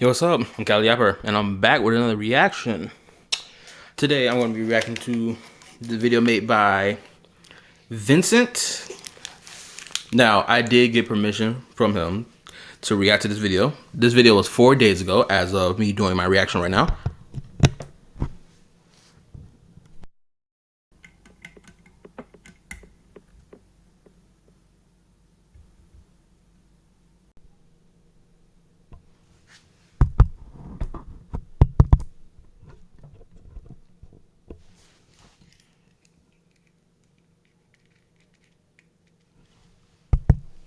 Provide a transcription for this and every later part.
Yo, what's up? I'm KallaTheYapper, and I'm back with another reaction. Today, I'm going to be reacting to the video made by Vincent. Now, I did get permission from him to react to this video. This video was 4 days ago, as of me doing my reaction right now.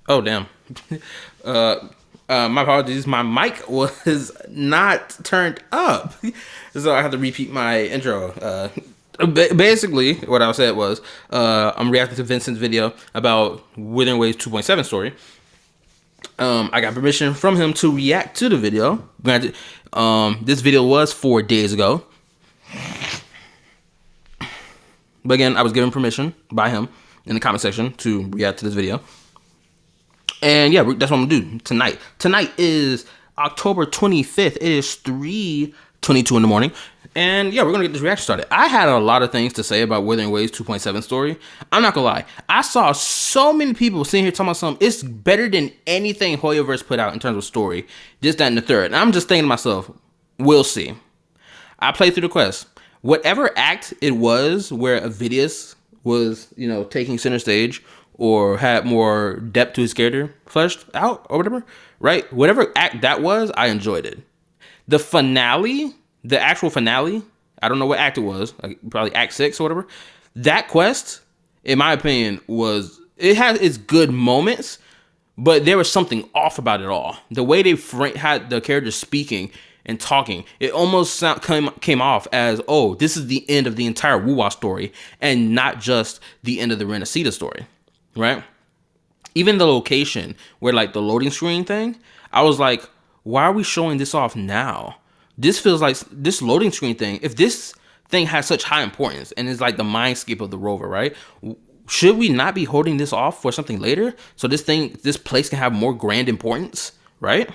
Oh, damn. My apologies. My mic was not turned up. So I have to repeat my intro. Basically, what I said was, I'm reacting to Vincent's video about Withering Waves 2.7 story. I got permission from him to react to the video. Granted, this video was 4 days ago. But again, I was given permission by him in the comment section to react to this video. And yeah, that's what I'm gonna do tonight. Tonight is October 25th. It is 3:22 in the morning. And yeah, we're gonna get this reaction started. I had a lot of things to say about Withering Waves 2.7 story. I'm not gonna lie. I saw so many people sitting here talking about something. It's better than anything Hoyoverse put out in terms of story. This, that, and the third. And I'm just thinking to myself, we'll see. I played through the quest. Whatever act it was where Avidius was, taking center stage, or had more depth to his character fleshed out or whatever, right? Whatever act that was, I enjoyed it. The finale, the actual finale, I don't know what act it was, like probably act 6 or whatever. That quest, in my opinion, it had its good moments, but there was something off about it all. The way they had the characters speaking and talking, it almost came off as, oh, this is the end of the entire Wuwa story and not just the end of the Renacida story. Right? Even the location where like the loading screen thing, I was like, why are we showing this off now? This feels like this loading screen thing, if this thing has such high importance and is like the mindscape of the rover, right? Should we not be holding this off for something later? So this place can have more grand importance, right?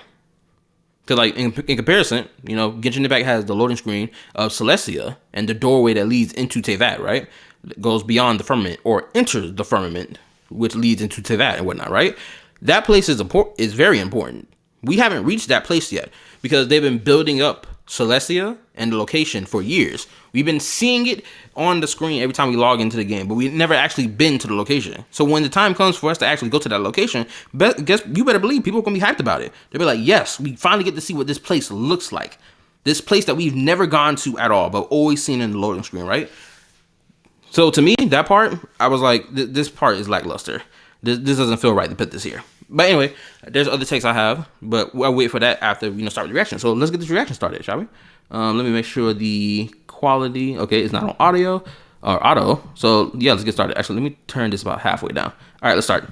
Because like in comparison, Genshin Impact has the loading screen of Celestia and the doorway that leads into Teyvat, right? It goes beyond the firmament or enters the firmament, which leads into Teyvat and whatnot, right? That place is very important. We haven't reached that place yet because they've been building up Celestia and the location for years. We've been seeing it on the screen every time we log into the game, but we've never actually been to the location. So when the time comes for us to actually go to that location, you better believe people are going to be hyped about it. They'll be like, yes, we finally get to see what this place looks like. This place that we've never gone to at all, but always seen in the loading screen, right? So to me, that part, I was like, this part is lackluster. This doesn't feel right to put this here. But anyway, there's other takes I have, but I'll wait for that after start with the reaction. So let's get this reaction started, shall we? Let me make sure the quality, okay, it's not on audio or auto. So yeah, let's get started. Actually, let me turn this about halfway down. All right, let's start.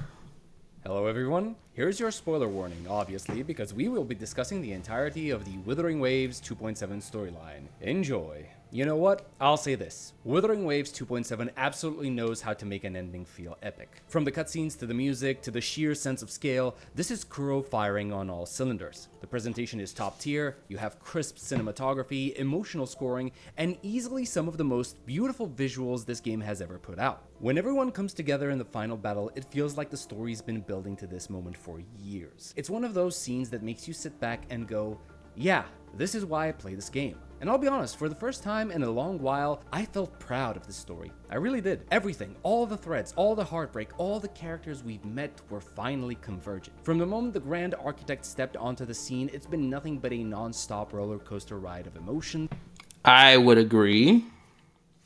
Hello everyone, here's your spoiler warning, obviously, because we will be discussing the entirety of the Withering Waves 2.7 storyline. Enjoy! You know what? I'll say this. Withering Waves 2.7 absolutely knows how to make an ending feel epic. From the cutscenes to the music to the sheer sense of scale, this is Kuro firing on all cylinders. The presentation is top tier, you have crisp cinematography, emotional scoring, and easily some of the most beautiful visuals this game has ever put out. When everyone comes together in the final battle, it feels like the story's been building to this moment for years. It's one of those scenes that makes you sit back and go, yeah, this is why I play this game. And I'll be honest, for the first time in a long while, I felt proud of this story. I really did. Everything, all the threads, all the heartbreak, all the characters we've met were finally converging. From the moment the Grand Architect stepped onto the scene, it's been nothing but a non-stop roller coaster ride of emotion. I would agree.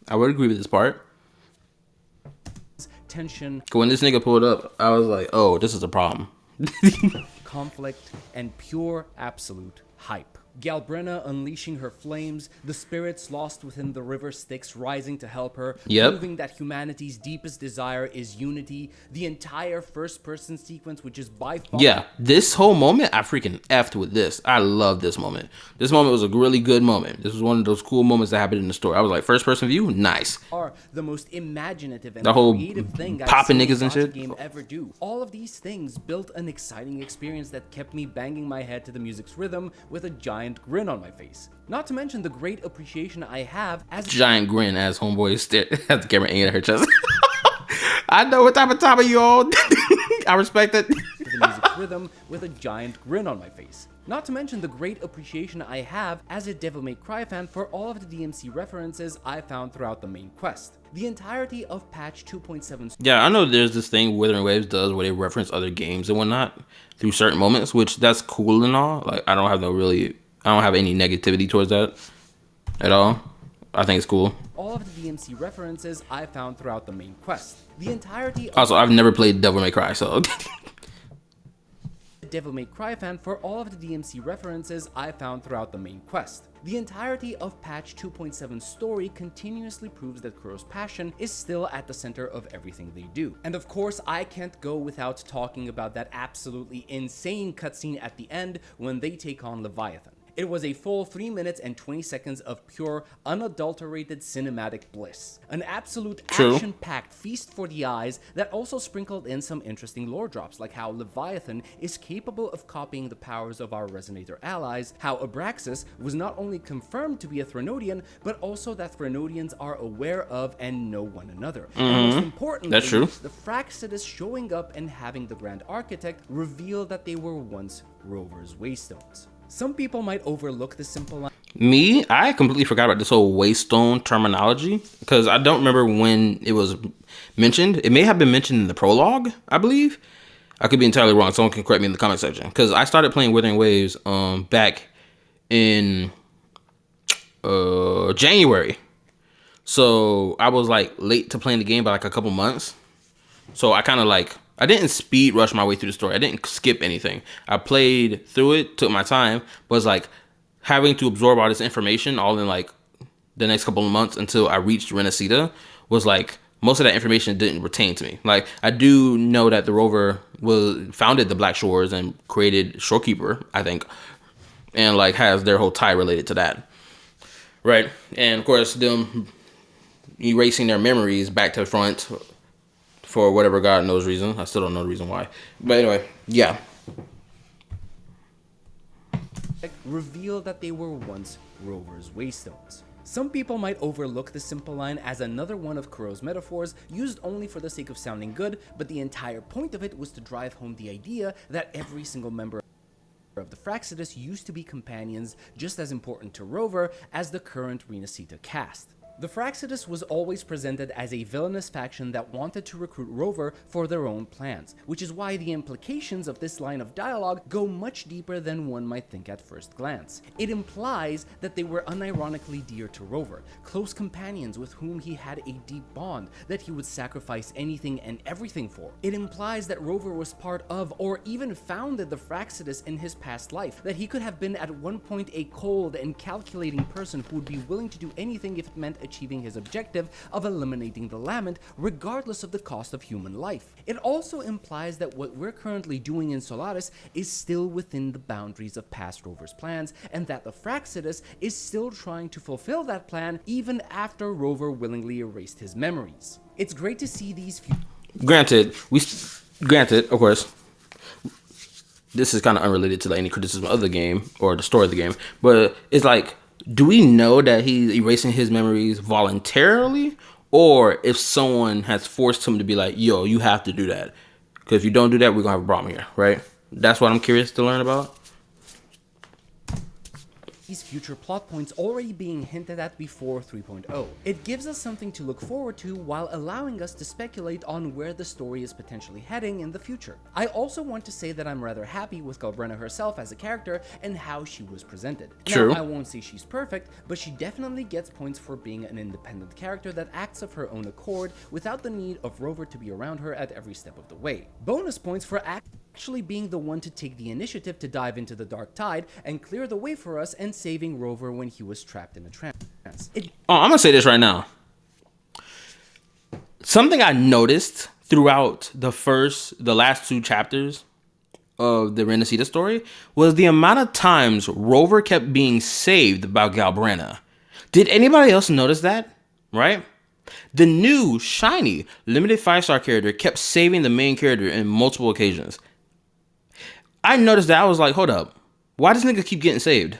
I would agree with this part. Tension. When this nigga pulled up, I was like, oh, this is a problem. Conflict, and pure absolute hype. Galbrenna unleashing her flames, the spirits lost within the river Styx rising to help her, proving that humanity's deepest desire is unity, the entire first-person sequence, which is by far... Yeah, this whole moment, I freaking effed with this. I love this moment. This moment was a really good moment. This was one of those cool moments that happened in the story. I was like, first-person view? Nice. Are the most imaginative and the whole creative thing popping I've niggas seen and shit. Game ever do. All of these things built an exciting experience that kept me banging my head to the music's rhythm with a giant giant grin on my face. Not to mention the great appreciation I have as Giant grin as homeboy stared at the camera aiming at her chest. I know what type of time you on. I respect it. the music's rhythm with a giant grin on my face. Not to mention the great appreciation I have as a Devil May Cry fan for all of the DMC references I found throughout the main quest. The entirety of patch 2.7. Yeah, I know there's this thing Wuthering Waves does where they reference other games and whatnot through certain moments, which that's cool and all. Like I don't have any negativity towards that at all. I think it's cool. All of the DMC references I found throughout the main quest. The entirety of Also, I've never played Devil May Cry, so Devil May Cry fan for all of the DMC references I found throughout the main quest. The entirety of patch 2.7 story continuously proves that Kuro's passion is still at the center of everything they do. And of course, I can't go without talking about that absolutely insane cutscene at the end when they take on Leviathan. It was a full 3 minutes and 20 seconds of pure, unadulterated cinematic bliss. An absolute action-packed feast for the eyes that also sprinkled in some interesting lore drops, like how Leviathan is capable of copying the powers of our Resonator allies, how Abraxas was not only confirmed to be a Threnodian, but also that Threnodians are aware of and know one another. And most importantly, that's true. The Fraxidus showing up and having the Grand Architect reveal that they were once Rover's Waystones. Some people might overlook the simple line. Me, I completely forgot about this whole Waystone terminology because I don't remember when it was mentioned. It may have been mentioned in the prologue, I believe. I could be entirely wrong. Someone can correct me in the comment section because I started playing Wuthering Waves back in January. So I was like late to playing the game by like a couple months. So I kind of like, I didn't speed rush my way through the story. I didn't skip anything. I played through it, took my time, but was like having to absorb all this information all in like the next couple of months until I reached Renacita was like, most of that information didn't retain to me. Like I do know that the rover founded the Black Shores and created Shorekeeper, I think, and like has their whole tie related to that. Right. And of course them erasing their memories back to the front for whatever God knows reason. I still don't know the reason why. But anyway, yeah. Reveal that they were once Rover's Waystones. Some people might overlook the simple line as another one of Kuro's metaphors used only for the sake of sounding good, but the entire point of it was to drive home the idea that every single member of the Fraxidus used to be companions just as important to Rover as the current Renacita cast. The Fraxidus was always presented as a villainous faction that wanted to recruit Rover for their own plans, which is why the implications of this line of dialogue go much deeper than one might think at first glance. It implies that they were unironically dear to Rover, close companions with whom he had a deep bond that he would sacrifice anything and everything for. It implies that Rover was part of or even founded the Fraxidus in his past life, that he could have been at one point a cold and calculating person who would be willing to do anything if it meant achieving his objective of eliminating the Lament regardless of the cost of human life. It also implies that what we're currently doing in Solaris is still within the boundaries of past Rover's plans, and that the Fraxidus is still trying to fulfill that plan even after Rover willingly erased his memories. It's great to see these Granted, of course, this is kind of unrelated to like any criticism of the game or the story of the game, but it's like, do we know that he's erasing his memories voluntarily, or if someone has forced him to be like, yo, you have to do that? Because if you don't do that, we're going to have a problem here, right? That's what I'm curious to learn about. These future plot points already being hinted at before 3.0. It gives us something to look forward to while allowing us to speculate on where the story is potentially heading in the future. I also want to say that I'm rather happy with Galbrenna herself as a character and how she was presented. True. Now, I won't say she's perfect, but she definitely gets points for being an independent character that acts of her own accord without the need of Rover to be around her at every step of the way. Bonus points for actually being the one to take the initiative to dive into the dark tide and clear the way for us and saving Rover when he was trapped in a trance. I'm gonna say this right now. Something I noticed throughout the last two chapters of the Renacita story was the amount of times Rover kept being saved by Galbrenna. Did anybody else notice that? Right? The new, shiny, limited 5-star character kept saving the main character in multiple occasions. I noticed that. I was like, hold up. Why does nigga keep getting saved?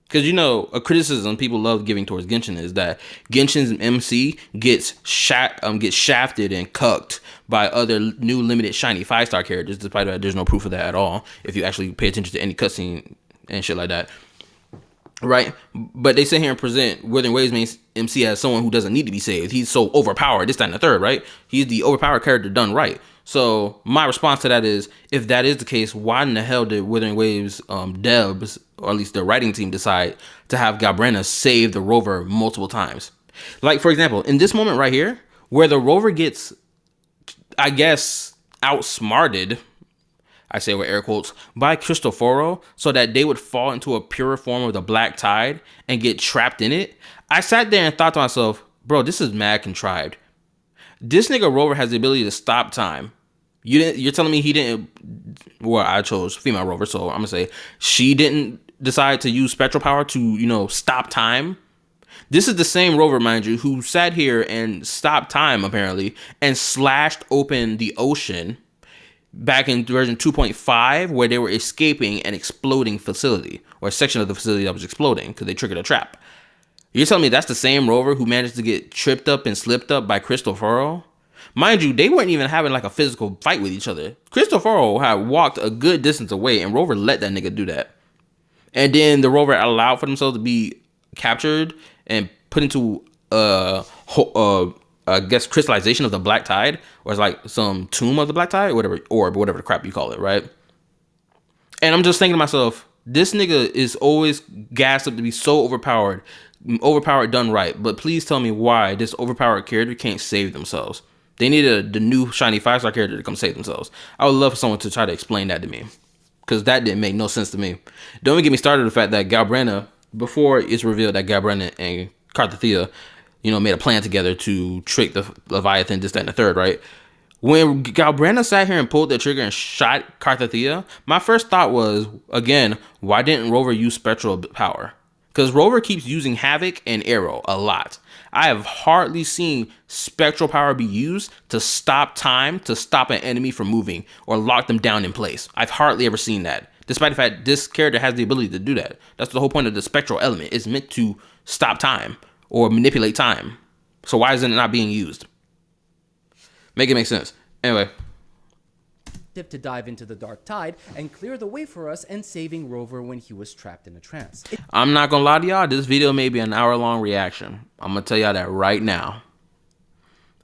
Because, you know, a criticism people love giving towards Genshin is that Genshin's MC gets shafted and cucked by other new limited shiny 5-star characters, despite that there's no proof of that at all, if you actually pay attention to any cutscene and shit like that. Right? But they sit here and present Wuthering Waves main MC as someone who doesn't need to be saved. He's so overpowered, this, that, and the third, right? He's the overpowered character done right. So my response to that is, if that is the case, why in the hell did Wuthering Waves devs, or at least the writing team, decide to have Galbrana save the rover multiple times? Like, for example, in this moment right here, where the rover gets, I guess, outsmarted, I say with air quotes, by Cristoforo, so that they would fall into a purer form of the Black Tide and get trapped in it. I sat there and thought to myself, bro, this is mad contrived. This nigga Rover has the ability to stop time. You're telling me he didn't? Well, I chose female Rover, so I'm gonna say she didn't decide to use spectral power to, you know, stop time. This is the same Rover, mind you, who sat here and stopped time apparently and slashed open the ocean back in version 2.5, where they were escaping an exploding facility, or a section of the facility that was exploding because they triggered a trap. You're telling me that's the same Rover who managed to get tripped up and slipped up by Cristoforo? Mind you, they weren't even having like a physical fight with each other. Cristoforo had walked a good distance away, and Rover let that nigga do that. And then the Rover allowed for themselves to be captured and put into I guess crystallization of the Black Tide, or it's like some tomb of the Black Tide, whatever, orb, whatever the crap you call it, right? And I'm just thinking to myself, this nigga is always gassed up to be so overpowered done right. But please tell me why this overpowered character can't save themselves. They needed the new shiny 5-star character to come save themselves. I would love for someone to try to explain that to me, because that didn't make no sense to me. Don't even get me started on the fact that Galbrana, before it's revealed that Galbrana and KallaTheYapper, you know, made a plan together to trick the Leviathan, this, that, and the third, right? When Galbrana sat here and pulled the trigger and shot KallaTheYapper, my first thought was, again, why didn't Rover use spectral power? Because Rover keeps using Havoc and Arrow a lot. I have hardly seen spectral power be used to stop time, to stop an enemy from moving, or lock them down in place. I've hardly ever seen that, despite the fact this character has the ability to do that. That's the whole point of the spectral element. It's meant to stop time or manipulate time. So why isn't it not being used? Make it make sense. Anyway. To dive into the dark tide and clear the way for us and saving Rover when he was trapped in a trance. I'm not gonna lie to y'all, this video may be an hour-long reaction. I'm gonna tell y'all that right now.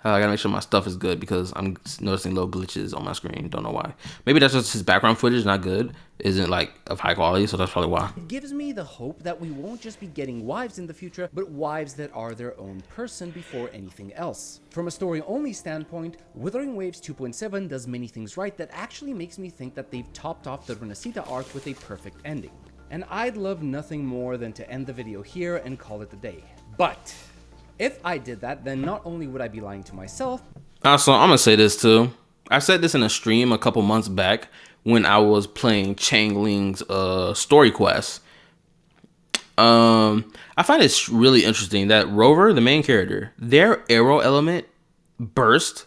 I gotta make sure my stuff is good because I'm noticing little glitches on my screen. Don't know why. Maybe that's just his background footage, not good. Isn't like of high quality, so that's probably why. It gives me the hope that we won't just be getting wives in the future, but wives that are their own person before anything else. From a story-only standpoint, Wuthering Waves 2.7 does many things right that actually makes me think that they've topped off the Renacita arc with a perfect ending. And I'd love nothing more than to end the video here and call it a day. But if I did that, then not only would I be lying to myself. Also, I'm gonna say this too. I said this in a stream a couple months back when I was playing Changling's story quest. I find it really interesting that Rover, the main character, their arrow element burst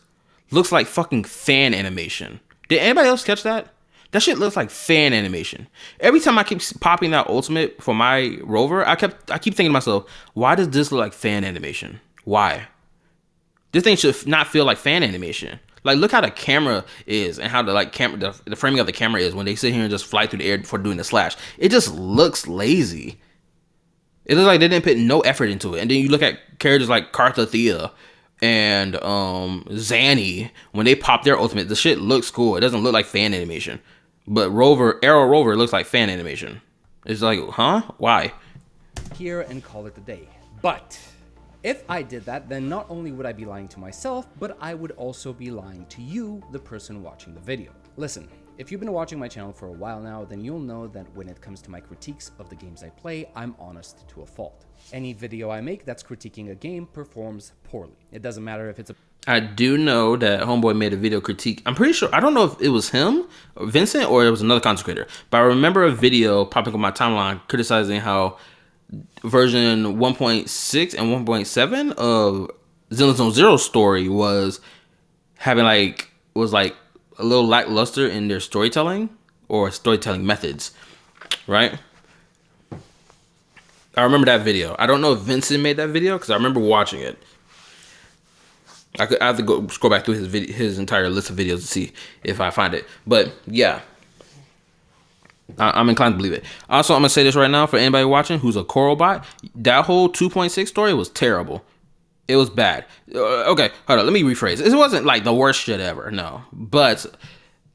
looks like fucking fan animation. Did anybody else catch that? That shit looks like fan animation. Every time I keep popping that ultimate for my Rover, I keep thinking to myself, why does this look like fan animation? Why? This thing should not feel like fan animation. Like, look how the camera is and how the framing of the camera is when they sit here and just fly through the air before doing the slash. It just looks lazy. It looks like they didn't put no effort into it. And then you look at characters like KallaTheYapper and Zanny. When they pop their ultimate, the shit looks cool. It doesn't look like fan animation. But Arrow Rover looks like fan animation. It's like, huh? Why? Here and call it a day. But if I did that, then not only would I be lying to myself, but I would also be lying to you, the person watching the video. Listen, if you've been watching my channel for a while now, then you'll know that when it comes to my critiques of the games I play, I'm honest to a fault. Any video I make that's critiquing a game performs poorly. It doesn't matter if it's a... I do know that Homeboy made a video critique. I'm pretty sure, I don't know if it was him, or Vincent, or it was another content creator, but I remember a video popping on my timeline criticizing how version 1.6 and 1.7 of Zenless Zone Zero's story was having a little lackluster in their storytelling or storytelling methods, right? I remember that video. I don't know if Vincent made that video because I remember watching it. I have to go scroll back through his entire list of videos to see if I find it. But yeah, I'm inclined to believe it. Also, I'm gonna say this right now for anybody watching who's a Coral bot. That whole 2.6 story was terrible. It was bad. Okay, hold on. Let me rephrase. It wasn't like the worst shit ever. No, but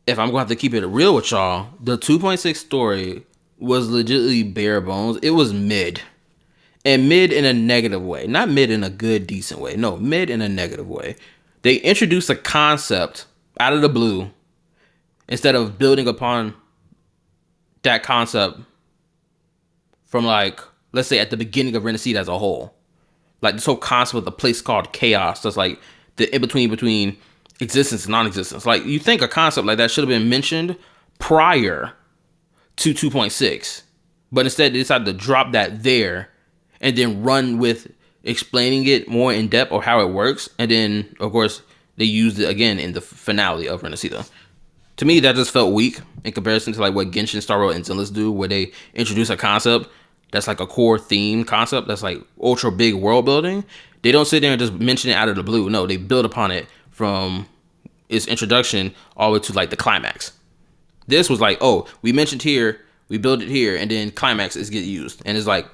if I'm gonna have to keep it real with y'all, the 2.6 story was legitimately bare bones. It was mid. And mid in a negative way. Not mid in a good, decent way. No, mid in a negative way. They introduced a concept out of the blue instead of building upon that concept from, like, let's say at the beginning of Renaissance as a whole. Like this whole concept of the place called chaos. That's like the in-between between existence and non-existence. Like, you think a concept like that should have been mentioned prior to 2.6. But instead they decided to drop that there and then run with explaining it more in depth or how it works. And then, of course, they used it again in the finale of Renaissance. To me, that just felt weak in comparison to like what Genshin, Star Rail, and Zenless do, where they introduce a concept that's like a core theme concept that's like ultra big world building. They don't sit there and just mention it out of the blue. No, they build upon it from its introduction all the way to like the climax. This was like, oh, we mentioned here, we build it here, and then climax is get used. And it's like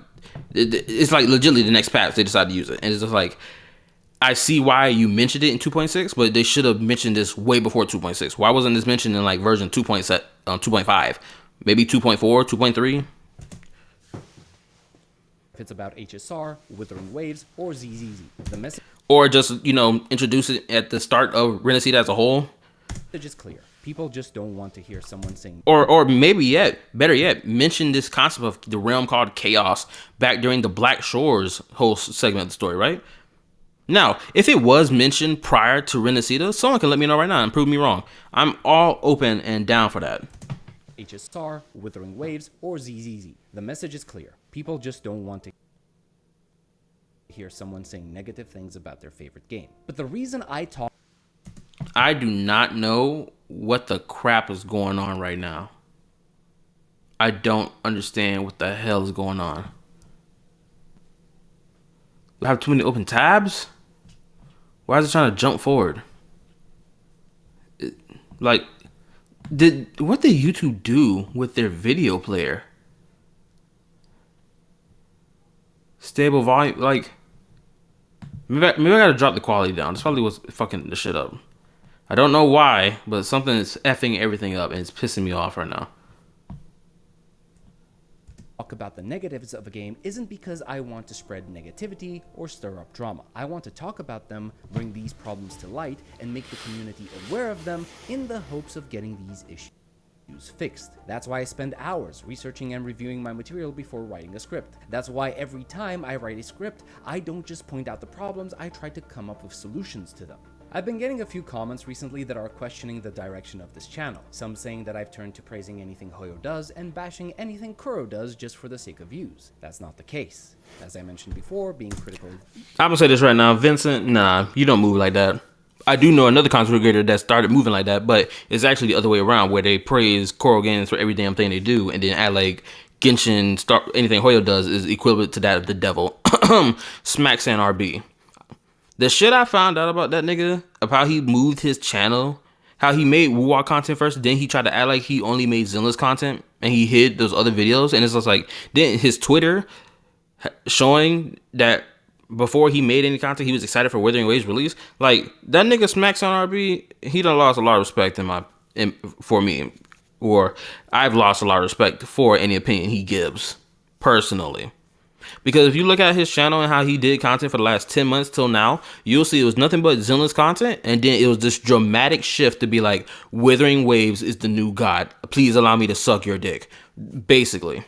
legitimately the next patch they decide to use it. And it's just like, I see why you mentioned it in 2.6, but they should have mentioned this way before 2.6. Why wasn't this mentioned in like version 2.5? Maybe 2.4, 2.3? If it's about HSR, Withering Waves, or ZZZ. The message Or just, introduce it at the start of Renaissance as a whole. is clear. People just don't want to hear someone saying... Or better yet, mention this concept of the realm called Chaos back during the Black Shores whole segment of the story, right? Now, if it was mentioned prior to Renaissance, someone can let me know right now and prove me wrong. I'm all open and down for that. HSR, Withering Waves, or ZZZ. The message is clear. People just don't want to hear someone saying negative things about their favorite game. But the reason I do not know what the crap is going on right now. I don't understand what the hell is going on. I have too many open tabs? Why is it trying to jump forward? What did YouTube do with their video player? Stable volume, like, maybe I gotta drop the quality down. That's probably what's fucking the shit up. I don't know why, but something is effing everything up and it's pissing me off right now. talk about the negatives of a game isn't because I want to spread negativity or stir up drama. I want to talk about them, bring these problems to light, and make the community aware of them in the hopes of getting these issues fixed. That's why I spend hours researching and reviewing my material before writing a script. That's why every time I write a script, I don't just point out the problems, I try to come up with solutions to them. I've been getting a few comments recently that are questioning the direction of this channel, some saying that I've turned to praising anything Hoyo does and bashing anything Kuro does just for the sake of views. That's not the case. As I mentioned before, being critical... I'm gonna say this right now, Vincent, nah, you don't move like that. I do know another content creator that started moving like that, but it's actually the other way around, where they praise Kuro games for every damn thing they do, and then act like Genshin, anything Hoyo does is equivalent to that of the devil. Smacks and RB. The shit I found out about that nigga, of how he moved his channel, how he made Wuwa content first, then he tried to act like he only made Zenless content, and he hid those other videos, and it's just like, then his Twitter showing that before he made any content, he was excited for Wuthering Waves release. Like, that nigga Smacks on RB, he done lost a lot of respect for me, or I've lost a lot of respect for any opinion he gives, personally. Because if you look at his channel and how he did content for the last 10 months till now, you'll see it was nothing but Zenless content, and then it was this dramatic shift to be like, Wuthering Waves is the new god. Please allow me to suck your dick. Basically.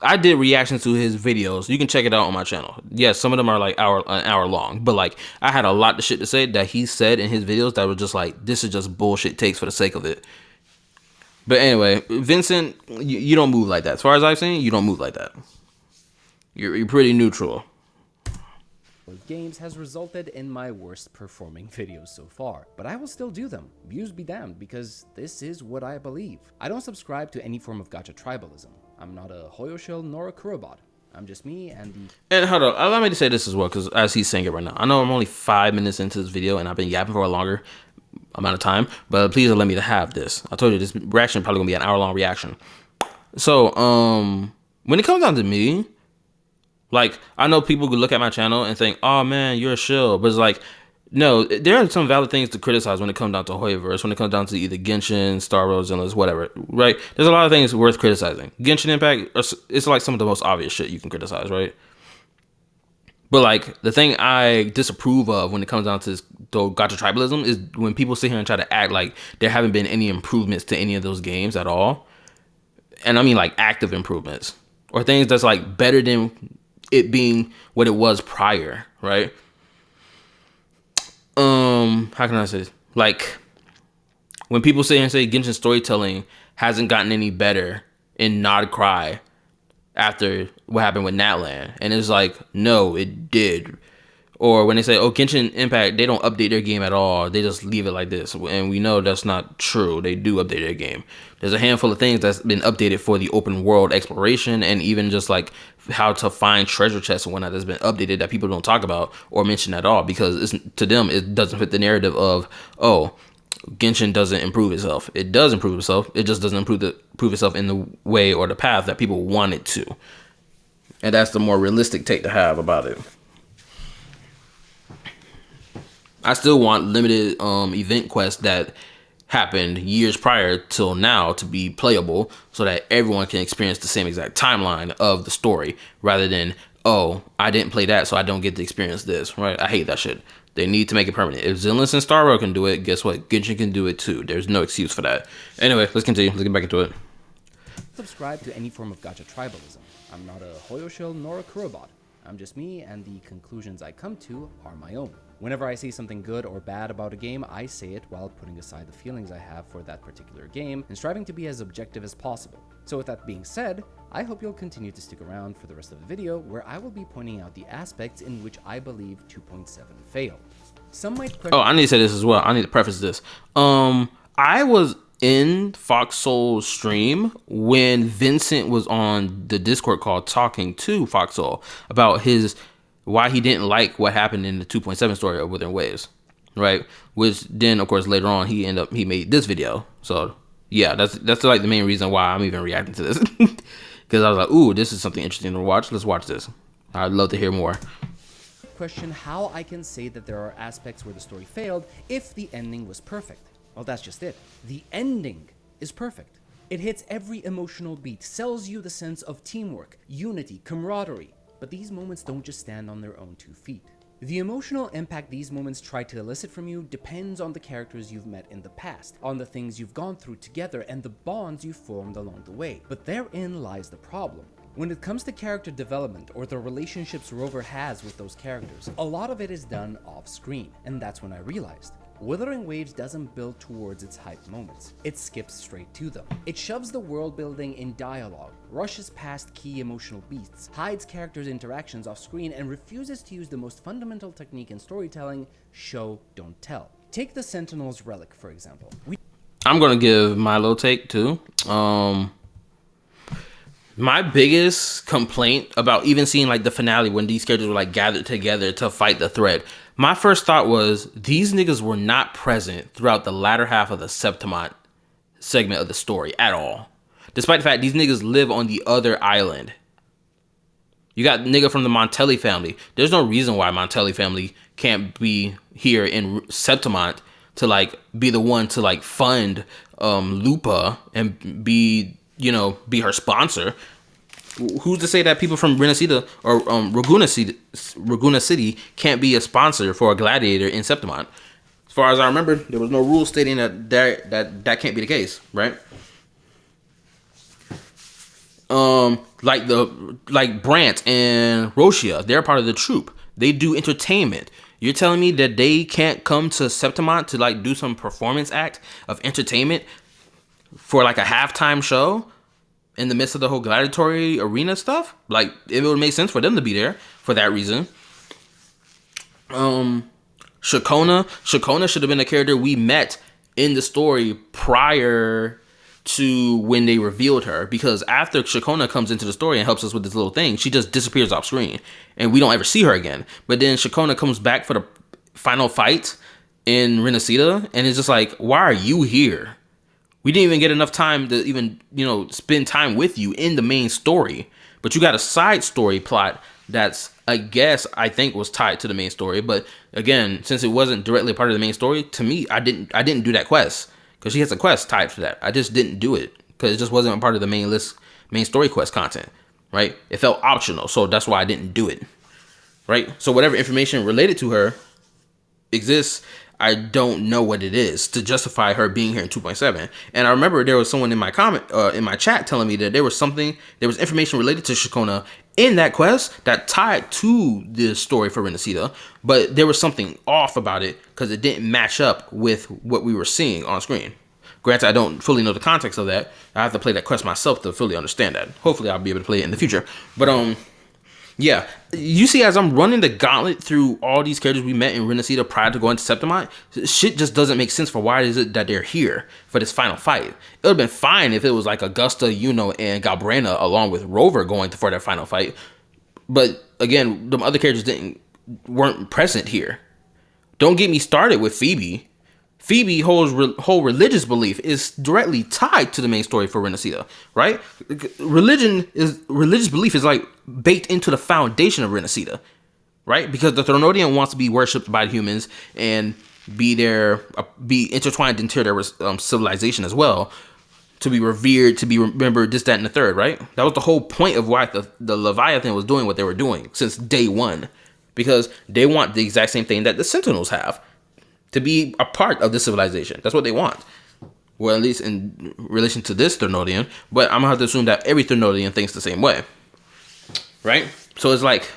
I did reactions to his videos. You can check it out on my channel. Yes, some of them are like an hour long, but like I had a lot of shit to say that he said in his videos that was just like, this is just bullshit takes for the sake of it. But anyway, Vincent, you don't move like that. As far as I've seen, you don't move like that. You're pretty neutral. Games has resulted in my worst performing videos so far, but I will still do them. Views be damned, because this is what I believe. I don't subscribe to any form of gacha tribalism. I'm not a Hoyoshell nor a Kurobot. I'm just me and the... And hold on, allow me to say this as well, because as he's saying it right now, I know I'm only 5 minutes into this video, and I've been yapping for a longer amount of time, but please allow me to have this. I told you this reaction probably gonna be an hour-long reaction. So, when it comes down to me, like, I know people could look at my channel and think, oh man, you're a shill, but it's like, no, there are some valid things to criticize when it comes down to Hoyoverse, when it comes down to either Genshin, Star Wars, Endless, whatever, right? There's a lot of things worth criticizing. Genshin Impact, it's like some of the most obvious shit you can criticize, right? But like, the thing I disapprove of when it comes down to this gacha tribalism is when people sit here and try to act like there haven't been any improvements to any of those games at all. And I mean like active improvements, or things that's like better than it being what it was prior, right? How can I say this? Like, when people sit here and say Genshin storytelling hasn't gotten any better in Nod Cry after what happened with Natlan, and it's like, no, it did. Or when they say, oh, Genshin Impact, they don't update their game at all, they just leave it like this, and we know that's not true. They do update their game. There's a handful of things that's been updated for the open world exploration, and even just like how to find treasure chests and whatnot that's been updated that people don't talk about or mention at all, because to them it doesn't fit the narrative of, oh, Genshin doesn't improve itself. It does improve itself, it just doesn't improve itself in the way or the path that people want it to. And that's the more realistic take to have about it. I still want limited event quests that happened years prior till now to be playable, so that everyone can experience the same exact timeline of the story, rather than, oh, I didn't play that, so I don't get to experience this, right? I hate that shit. They need to make it permanent. If Zenless and Star Rail can do it, guess what? Genshin can do it too. There's no excuse for that. Anyway, let's continue. Let's get back into it. Subscribe to any form of gacha tribalism. I'm not a Hoyoshell nor a Kurobot. I'm just me, and the conclusions I come to are my own. Whenever I see something good or bad about a game, I say it while putting aside the feelings I have for that particular game and striving to be as objective as possible. So with that being said, I hope you'll continue to stick around for the rest of the video, where I will be pointing out the aspects in which I believe 2.7 failed. Some might question— Oh, I need to say this as well. I need to preface this. I was in Fox Soul's stream when Vincent was on the Discord call talking to Fox Soul about why he didn't like what happened in the 2.7 story of Withering Waves, right? Which then, of course, later on he made this video. So yeah, that's like the main reason why I'm even reacting to this, because I was like, ooh, this is something interesting to watch. Let's watch this. I'd love to hear more. Question how I can say that there are aspects where the story failed if the ending was perfect. Well, that's just it. The ending is perfect. It hits every emotional beat, sells you the sense of teamwork, unity, camaraderie. But these moments don't just stand on their own 2 feet. The emotional impact these moments try to elicit from you depends on the characters you've met in the past, on the things you've gone through together, and the bonds you've formed along the way. But therein lies the problem. When it comes to character development or the relationships Rover has with those characters, a lot of it is done off screen, and that's when I realized Wuthering Waves doesn't build towards its hype moments. It skips straight to them. It shoves the world building in dialogue, rushes past key emotional beats, hides characters' interactions off screen, and refuses to use the most fundamental technique in storytelling: show, don't tell. Take the Sentinel's Relic, for example. I'm gonna give my little take too. My biggest complaint about even seeing like the finale when these characters were like gathered together to fight the threat, my first thought was these niggas were not present throughout the latter half of the Septimont segment of the story at all. Despite the fact these niggas live on the other island. You got nigga from the Montelli family. There's no reason why Montelli family can't be here in Septimont to like be the one to like fund Lupa and be her sponsor. Who's to say that people from Renacida or Raguna City can't be a sponsor for a gladiator in Septimont? As far as I remember, there was no rule stating that can't be the case, right? Like Brant and Roshia, they're part of the troupe. They do entertainment. You're telling me that they can't come to Septimont to like do some performance act of entertainment for like a halftime show in the midst of the whole gladiatory arena stuff? Like, it would make sense for them to be there for that reason. Shakona should have been a character we met in the story prior to when they revealed her, because after Shakona comes into the story and helps us with this little thing, she just disappears off screen and we don't ever see her again. But then Shakona comes back for the final fight in Renesita, and it's just like, why are you here? We didn't even get enough time to even, spend time with you in the main story. But you got a side story plot that's, I think was tied to the main story. But again, since it wasn't directly a part of the main story, to me, I didn't do that quest. Because she has a quest tied to that. I just didn't do it. Because it just wasn't a part of the main story quest content. Right? It felt optional. So that's why I didn't do it. Right? So whatever information related to her exists, I don't know what it is to justify her being here in 2.7. And I remember there was someone in my in my chat telling me that there was information related to Shakona in that quest that tied to the story for Renesita, but there was something off about it because it didn't match up with what we were seeing on screen. Granted, I don't fully know the context of that. I have to play that quest myself to fully understand that. Hopefully I'll be able to play it in the future. But yeah, you see, as I'm running the gauntlet through all these characters we met in Renesita prior to going to Septimite, shit just doesn't make sense for why is it that they're here for this final fight. It would have been fine if it was like Augusta, Yuno, and Galbrena along with Rover going for their final fight. But again, the other characters weren't present here. Don't get me started with Phoebe. Phoebe's whole religious belief is directly tied to the main story for Renesita, right? Religious belief is like baked into the foundation of Renesita, right? Because the Thronodian wants to be worshipped by the humans and be intertwined into their civilization as well, to be revered, to be remembered, this, that, and the third, right? That was the whole point of why the Leviathan was doing what they were doing since day one, because they want the exact same thing that the Sentinels have. To be a part of the civilization. That's what they want. Well, at least in relation to this Thronodian. But I'm going to have to assume that every Thronodian thinks the same way. Right? So it's like,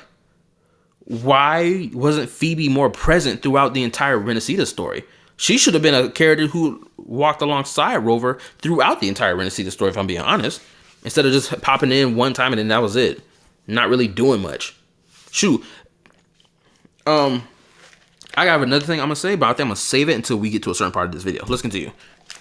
why wasn't Phoebe more present throughout the entire Renesita story? She should have been a character who walked alongside Rover throughout the entire Renesita story, if I'm being honest. Instead of just popping in one time and then that was it. Not really doing much. Shoot. I got another thing I'm going to say, but I think I'm going to save it until we get to a certain part of this video. Let's continue.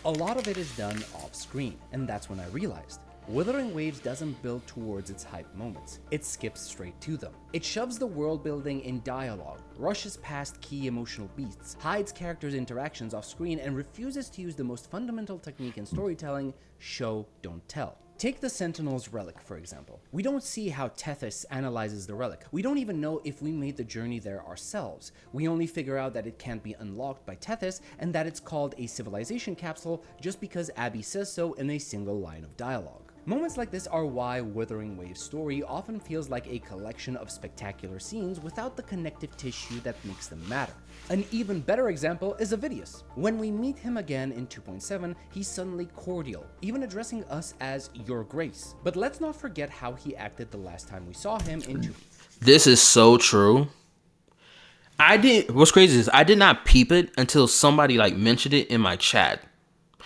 A lot of it is done off screen, and that's when I realized Wuthering Waves doesn't build towards its hype moments. It skips straight to them. It shoves the world building in dialogue, rushes past key emotional beats, hides characters' interactions off screen, and refuses to use the most fundamental technique in storytelling: show, don't tell. Take the Sentinel's relic, for example. We don't see how Tethys analyzes the relic. We don't even know if we made the journey there ourselves. We only figure out that it can't be unlocked by Tethys and that it's called a civilization capsule just because Abby says so in a single line of dialogue. Moments like this are why Wuthering Waves' story often feels like a collection of spectacular scenes without the connective tissue that makes them matter. An even better example is Avidius. When we meet him again in 2.7, he's suddenly cordial, even addressing us as Your Grace. But let's not forget how he acted the last time we saw him in 2. This is so true. What's crazy is I did not peep it until somebody mentioned it in my chat.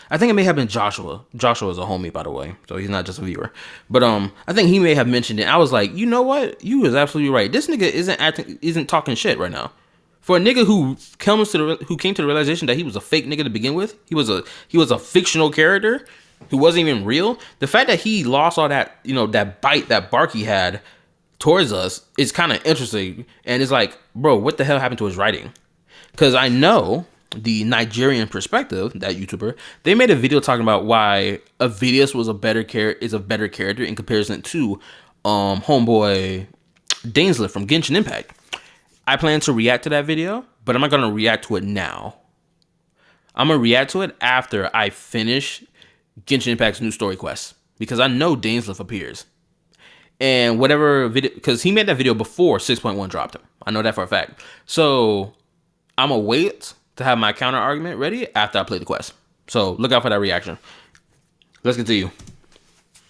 I think it may have been Joshua. Joshua is a homie, by the way, so he's not just a viewer. But I think he may have mentioned it. I was like, you know what? You was absolutely right. This nigga isn't talking shit right now. For a nigga who came to the realization that he was a fake nigga to begin with, he was a fictional character who wasn't even real. The fact that he lost all that, that bite, that bark he had towards us is kind of interesting. And it's like, bro, what the hell happened to his writing? Because I know the Nigerian Perspective, that YouTuber, they made a video talking about why Avidius was a better character in comparison to homeboy Dainsleif from Genshin Impact. I plan to react to that video, but I'm not going to react to it now. I'm going to react to it after I finish Genshin Impact's new story quest, because I know Dainsleif appears. And whatever video, because he made that video before 6.1 dropped him. I know that for a fact. So I'm going to wait to have my counter argument ready after I play the quest. So look out for that reaction. Let's continue.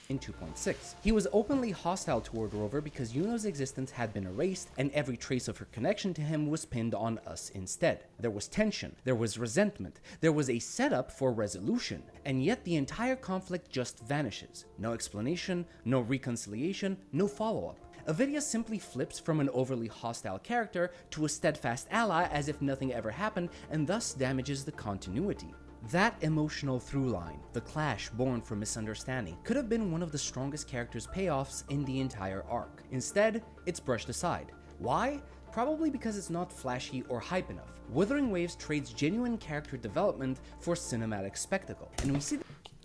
In 2.6, he was openly hostile toward Rover because Yuno's existence had been erased and every trace of her connection to him was pinned on us instead. There was tension, there was resentment, there was a setup for resolution, and yet the entire conflict just vanishes. No explanation, no reconciliation, no follow-up. Avidius simply flips from an overly hostile character to a steadfast ally as if nothing ever happened, and thus damages the continuity. That emotional through line, the clash born from misunderstanding, could have been one of the strongest character's payoffs in the entire arc. Instead, it's brushed aside. Why? Probably because it's not flashy or hype enough. Wuthering Waves trades genuine character development for cinematic spectacle, and we see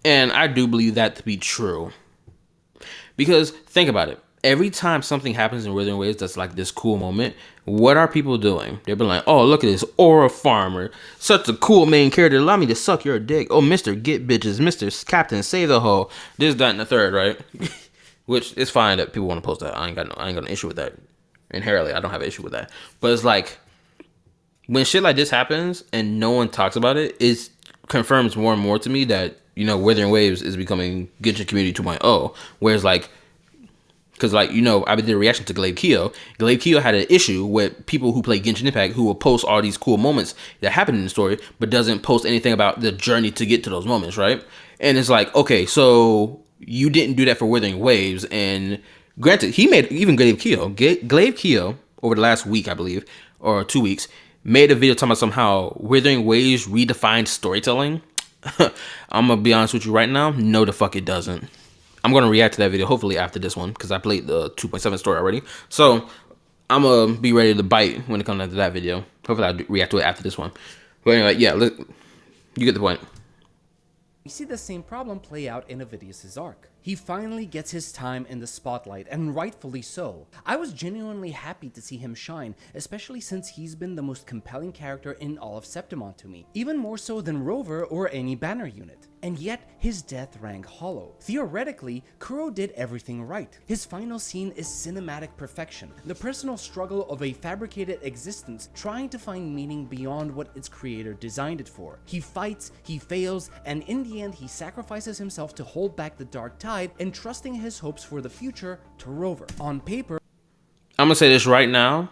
And I do believe that to be true. Because think about it. Every time something happens in Wuthering Waves that's like this cool moment, what are people doing? They've been like, oh, look at this Aura Farmer. Such a cool main character. Allow me to suck your dick. Oh, Mr. Get Bitches. Mr. Captain Save the Hoe. This, that, and the third, right? Which is fine that people want to post that. I ain't got an issue with that. Inherently, I don't have an issue with that. But it's like, when shit like this happens and no one talks about it, it confirms more and more to me that, you know, Wuthering Waves is becoming Genshin Community 2.0. Whereas, like, because, like, you know, I did a reaction to Glaive Kyo. Glaive Kyo had an issue with people who play Genshin Impact who will post all these cool moments that happen in the story, but doesn't post anything about the journey to get to those moments, right? And it's like, okay, so you didn't do that for Wuthering Waves, and granted, he made even Glaive Kyo over the last week, I believe, or 2 weeks, made a video talking about somehow Wuthering Waves redefined storytelling. I'm gonna be honest with you right now, no the fuck it doesn't. I'm gonna react to that video hopefully after this one, because I played the 2.7 story already. So I'm gonna be ready to bite when it comes to that video. Hopefully I'll react to it after this one. But anyway, yeah, you get the point. we see the same problem play out in Avidius' arc. He finally gets his time in the spotlight, and rightfully so. I was genuinely happy to see him shine, especially since he's been the most compelling character in all of Septimon to me, even more so than Rover or any banner unit. And yet, his death rang hollow. Theoretically, Kuro did everything right. His final scene is cinematic perfection, the personal struggle of a fabricated existence trying to find meaning beyond what its creator designed it for. He fights, he fails, and in the end he sacrifices himself to hold back the dark tide, entrusting his hopes for the future to Rover. On paper, I'm gonna say this right now.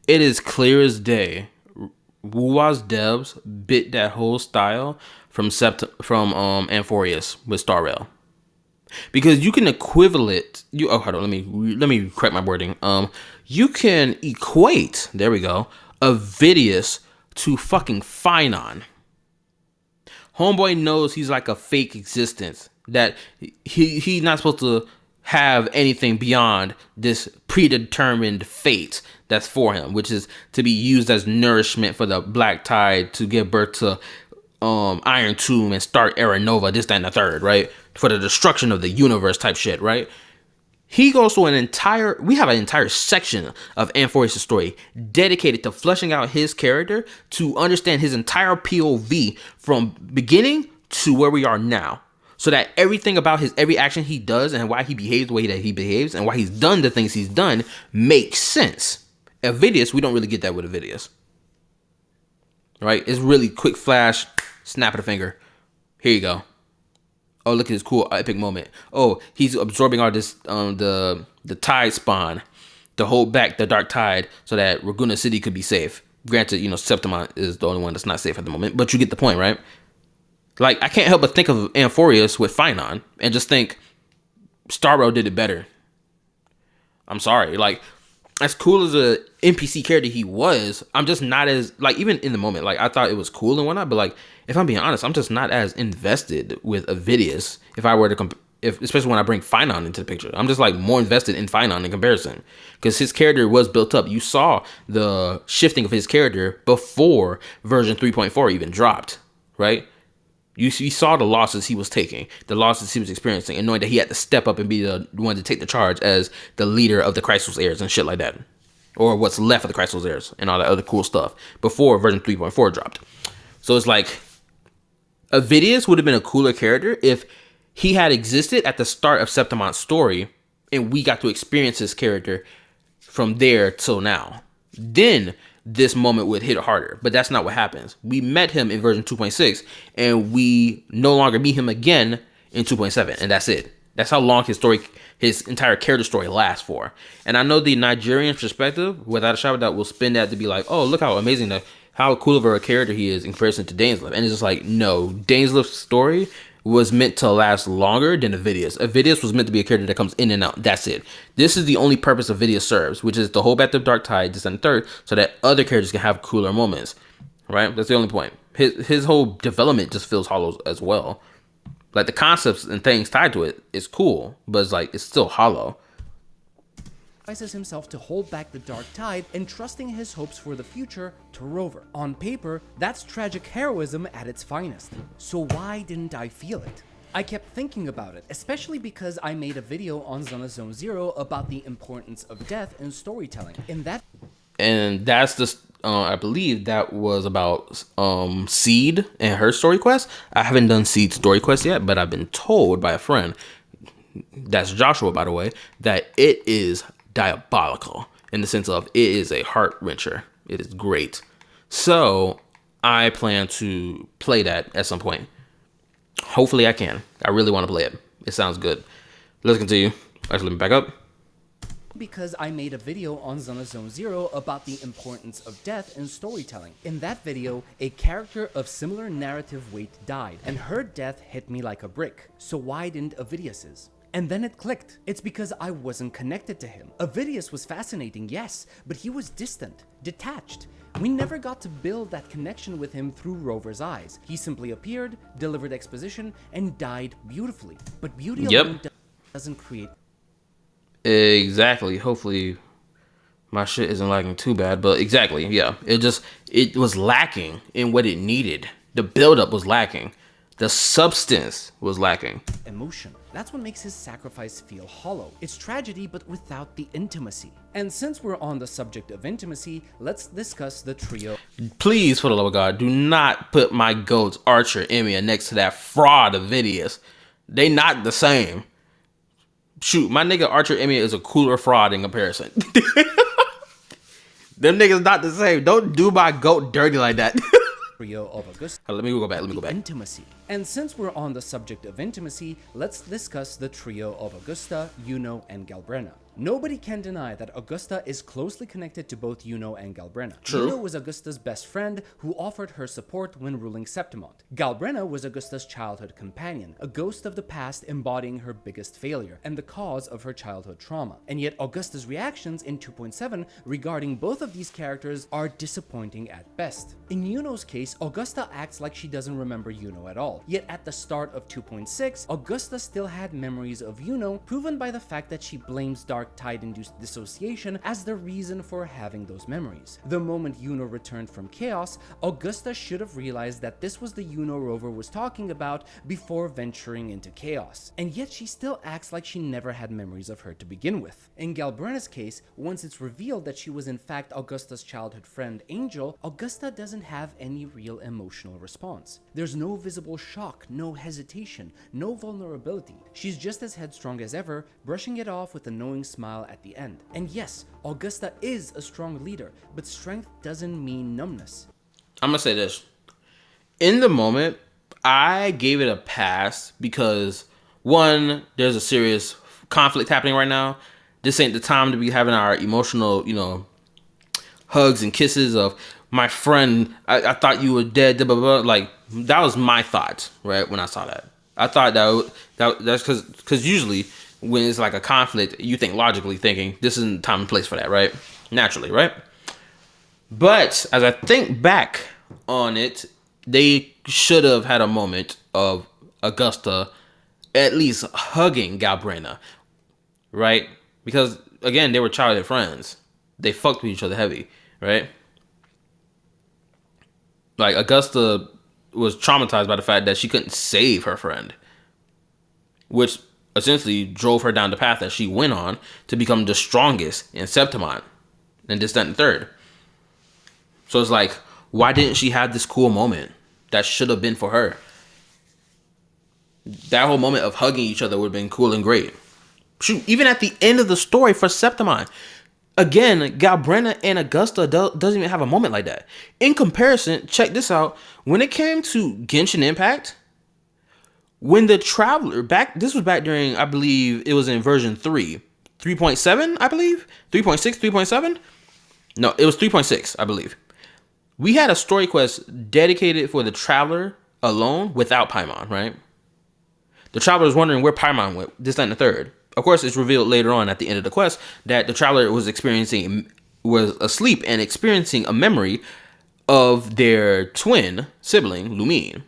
It is clear as day. Wuwa's devs bit that whole style from Amphorius with Star Rail, because you can equivalent hold on, let me correct my wording. You can equate, there we go, Avidius to fucking Finon. Homeboy knows he's like a fake existence, that he's not supposed to have anything beyond this predetermined fate that's for him, which is to be used as nourishment for the Black Tide to give birth to Iron Tomb and start Era Nova, this, that, and the third, right? For the destruction of the universe type shit, right? He goes to we have an entire section of Amphorius' story dedicated to fleshing out his character to understand his entire POV from beginning to where we are now. So that everything about every action he does and why he behaves the way that he behaves and why he's done the things he's done makes sense. Avidius, we don't really get that with Avidius. Right? It's really quick flash, snap of the finger. Here you go. Oh, look at this cool epic moment. Oh, he's absorbing all this, the tide spawn to hold back the dark tide so that Raguna City could be safe. Granted, you know, Septimon is the only one that's not safe at the moment, but you get the point, right? Like, I can't help but think of Amphorius with Finon and just think Starro did it better. I'm sorry. Like, as cool as a NPC character he was, I'm just not as, like, even in the moment, like, I thought it was cool and whatnot, but, like, if I'm being honest, I'm just not as invested with Avidius if I were to, especially when I bring Finon into the picture. I'm just, like, more invested in Finon in comparison, because his character was built up. You saw the shifting of his character before version 3.4 even dropped, right? You saw the losses he was taking, the losses he was experiencing, and knowing that he had to step up and be the one to take the charge as the leader of the Chrysalis heirs and shit like that. Or what's left of the Chrysalis heirs and all that other cool stuff before version 3.4 dropped. So it's like, Avidius would have been a cooler character if he had existed at the start of Septimon's story and we got to experience his character from there till now. Then this moment would hit harder, but that's not what happens. We met him in version 2.6 and we no longer meet him again in 2.7, and that's it. That's how long his entire character story lasts for. And I know the Nigerian perspective, without a shadow of a doubt, will spin that to be like, oh, look how amazing, how cool of a character he is in comparison to Dainsleif. And it's just like, no, Dainsleif's story was meant to last longer than Avidius. Avidius was meant to be a character that comes in and out. That's it. This is the only purpose Avidius serves, which is to hold back the dark tide, this and third, so that other characters can have cooler moments. Right? That's the only point. His whole development just feels hollow as well. Like the concepts and things tied to it is cool, but it's like it's still hollow. Sacrifices himself to hold back the dark tide, entrusting his hopes for the future to Rover. On paper, that's tragic heroism at its finest. So why didn't I feel it? I kept thinking about it, especially because I made a video on Zone Zero about the importance of death in storytelling. And that's the I believe that was about Seed and her story quest. I haven't done Seed's story quest yet, but I've been told by a friend, that's Joshua by the way, that it is diabolical in the sense of it is a heart wrencher. It is great. So I plan to play that at some point. Hopefully I can. I really want to play it. It sounds good. Let's continue. Actually, let me back up. Because I made a video on Zone Zero about the importance of death in storytelling. In that video, a character of similar narrative weight died, and her death hit me like a brick. So why didn't Avidius's? And then it clicked. It's because I wasn't connected to him. Avidius was fascinating, yes, but he was distant, detached. We never got to build that connection with him through Rover's eyes. He simply appeared, delivered exposition, and died beautifully. But beauty alone doesn't create... Exactly. Hopefully my shit isn't lagging too bad, but exactly, yeah. It was lacking in what it needed. The buildup was lacking. The substance was lacking. Emotion. That's what makes his sacrifice feel hollow. It's tragedy, but without the intimacy. And since we're on the subject of intimacy, let's discuss the trio. Please, for the love of God, do not put my goats, Archer, Emiya, next to that fraud of Vidius. They not the same. Shoot, my nigga Archer Emiya is a cooler fraud in comparison. Them niggas not the same. Don't do my goat dirty like that. Trio of Augusta. Let me go back. Intimacy. And since we're on the subject of intimacy, let's discuss the trio of Augusta, Yuno, and Galbrenna. Nobody can deny that Augusta is closely connected to both Yuno and Galbrenna. True. Yuno was Augusta's best friend who offered her support when ruling Septimont. Galbrenna was Augusta's childhood companion, a ghost of the past embodying her biggest failure and the cause of her childhood trauma. And yet Augusta's reactions in 2.7 regarding both of these characters are disappointing at best. In Yuno's case, Augusta acts like she doesn't remember Yuno at all. Yet at the start of 2.6, Augusta still had memories of Yuno, proven by the fact that she blames Dark Tide-induced dissociation as the reason for having those memories. The moment Yuno returned from Chaos, Augusta should have realized that this was the Yuno Rover was talking about before venturing into Chaos. And yet she still acts like she never had memories of her to begin with. In Galbrenna's case, once it's revealed that she was in fact Augusta's childhood friend Angel, Augusta doesn't have any real emotional response. There's no visible shock, no hesitation, no vulnerability. She's just as headstrong as ever, brushing it off with a knowing smile at the end. And yes, Augusta is a strong leader, but strength doesn't mean numbness. I'm gonna say this. In the moment, I gave it a pass because one, there's a serious conflict happening right now. This ain't the time to be having our emotional, hugs and kisses of my friend. I thought you were dead. Blah, blah, blah. Like that was my thought, right? When I saw that, I thought that's because usually when it's like a conflict, you think logically thinking this isn't time and place for that, right? Naturally, right? But as I think back on it, they should have had a moment of Augusta at least hugging Galbrenna, right? Because again, they were childhood friends. They fucked with each other heavy, right? Like Augusta was traumatized by the fact that she couldn't save her friend, which essentially drove her down the path that she went on to become the strongest in Septimont and this, that, and third. So it's like, why didn't she have this cool moment that should have been for her? That whole moment of hugging each other would have been cool and great. Shoot, even at the end of the story for Septimont, again, Galbrenna and Augusta doesn't even have a moment like that. In comparison, check this out. When it came to Genshin Impact, when the Traveler, this was back during, I believe, it was in version 3.7, I believe? 3.6, 3.7? No, it was 3.6, I believe. We had a story quest dedicated for the Traveler alone without Paimon, right? The Traveler was wondering where Paimon went, this, that, and the third. Of course, it's revealed later on at the end of the quest that the Traveler was asleep and experiencing a memory of their twin sibling, Lumine.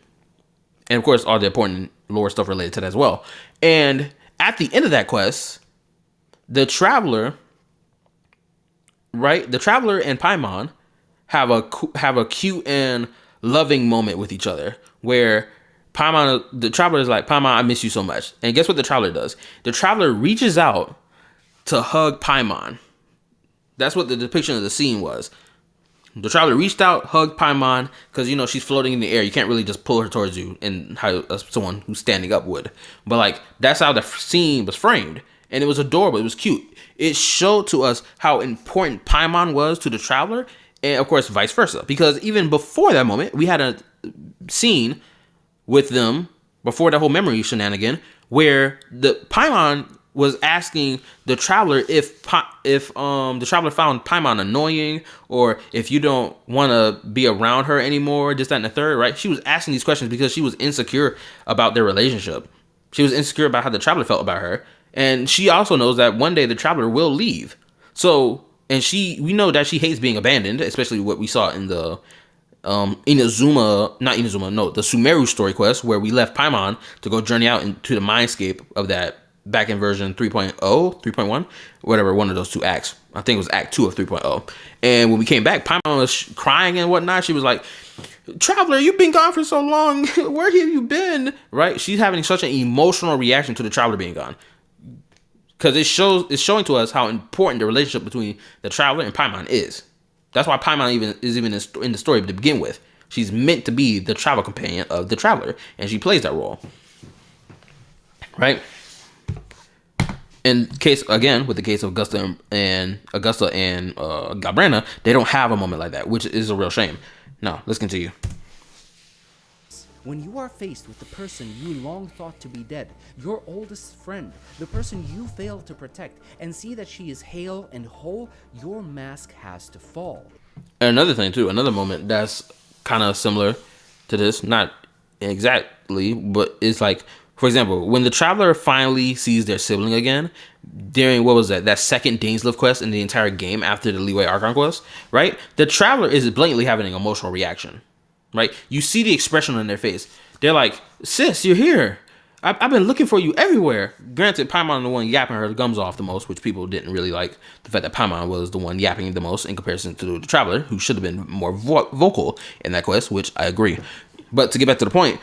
And of course, all the important lore stuff related to that as well. And at the end of that quest, the Traveler, right? The Traveler and Paimon have a cute and loving moment with each other where the Traveler is like, Paimon, I miss you so much. And guess what the Traveler does? The Traveler reaches out to hug Paimon. That's what the depiction of the scene was. The Traveler reached out, hugged Paimon, because, you know, she's floating in the air. You can't really just pull her towards you and how someone who's standing up would. But, like, that's how the scene was framed. And it was adorable. It was cute. It showed to us how important Paimon was to the Traveler, and, of course, vice versa. Because even before that moment, we had a scene with them, before that whole memory shenanigan, where the Paimon was asking the Traveler if the Traveler found Paimon annoying, or if you don't want to be around her anymore, this, that, and the third, right? She was asking these questions because she was insecure about their relationship. She was insecure about how the Traveler felt about her. And she also knows that one day the Traveler will leave. So, and we know that she hates being abandoned, especially what we saw in the the Sumeru story quest, where we left Paimon to go journey out into the mindscape of that back in version 3.0, 3.1, whatever, one of those two acts. I think it was Act 2 of 3.0. And when we came back, Paimon was crying and whatnot. She was like, Traveler, you've been gone for so long. Where have you been? Right? She's having such an emotional reaction to the Traveler being gone. Because it's showing to us how important the relationship between the Traveler and Paimon is. That's why Paimon is even in the story to begin with. She's meant to be the travel companion of the Traveler, and she plays that role. Right? In case, again, with the case of Augusta and Galbrana, they don't have a moment like that, which is a real shame. Now, let's continue. When you are faced with the person you long thought to be dead, your oldest friend, the person you failed to protect, and see that she is hale and whole, your mask has to fall. And another thing too, another moment that's kind of similar to this, not exactly, but it's like, for example, when the Traveler finally sees their sibling again, during, what was that second Dainsleif quest in the entire game after the Liyue Archon quest, right? The Traveler is blatantly having an emotional reaction. Right? You see the expression on their face. They're like, sis, you're here. I've been looking for you everywhere. Granted, Paimon the one yapping her gums off the most, which people didn't really like the fact that Paimon was the one yapping the most in comparison to the Traveler, who should have been more vocal in that quest, which I agree. But to get back to the point,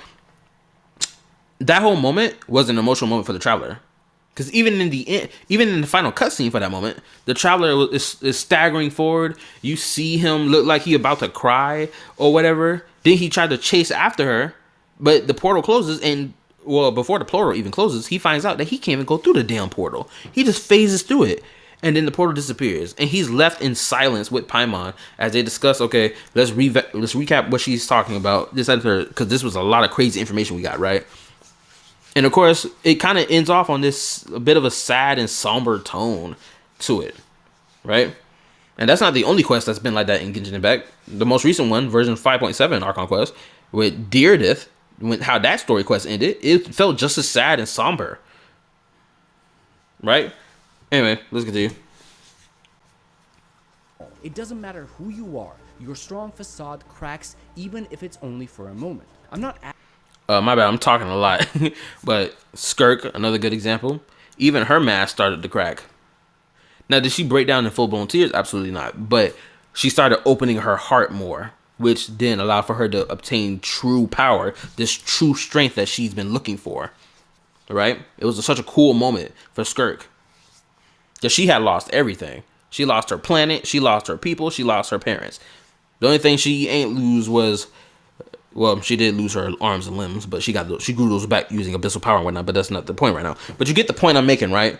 that whole moment was an emotional moment for the Traveler. Because even in the final cutscene for that moment, the Traveler is staggering forward. You see him look like he about to cry or whatever. Then he tried to chase after her, but the portal closes, and well, before the portal even closes, he finds out that he can't even go through the damn portal. He just phases through it, and then the portal disappears, and he's left in silence with Paimon as they discuss. Okay, let's recap what she's talking about. Because this was a lot of crazy information we got, right? And of course, it kind of ends off on a bit of a sad and somber tone to it, right? And that's not the only quest that's been like that in Genshin Impact. The most recent one, version 5.7 Archon quest, with Deerdith, how that story quest ended, it felt just as sad and somber. Right? Anyway, let's continue. It doesn't matter who you are, your strong facade cracks even if it's only for a moment. I'm not... My bad, I'm talking a lot. But Skirk, another good example. Even her mask started to crack. Now, did she break down in full-blown tears? Absolutely not. But she started opening her heart more, which then allowed for her to obtain true power, this true strength that she's been looking for. Right? It was such a cool moment for Skirk. Because she had lost everything. She lost her planet, she lost her people, she lost her parents. The only thing she ain't lose was... Well, she did lose her arms and limbs, but she grew those back using abyssal power and whatnot, but that's not the point right now. But you get the point I'm making, right?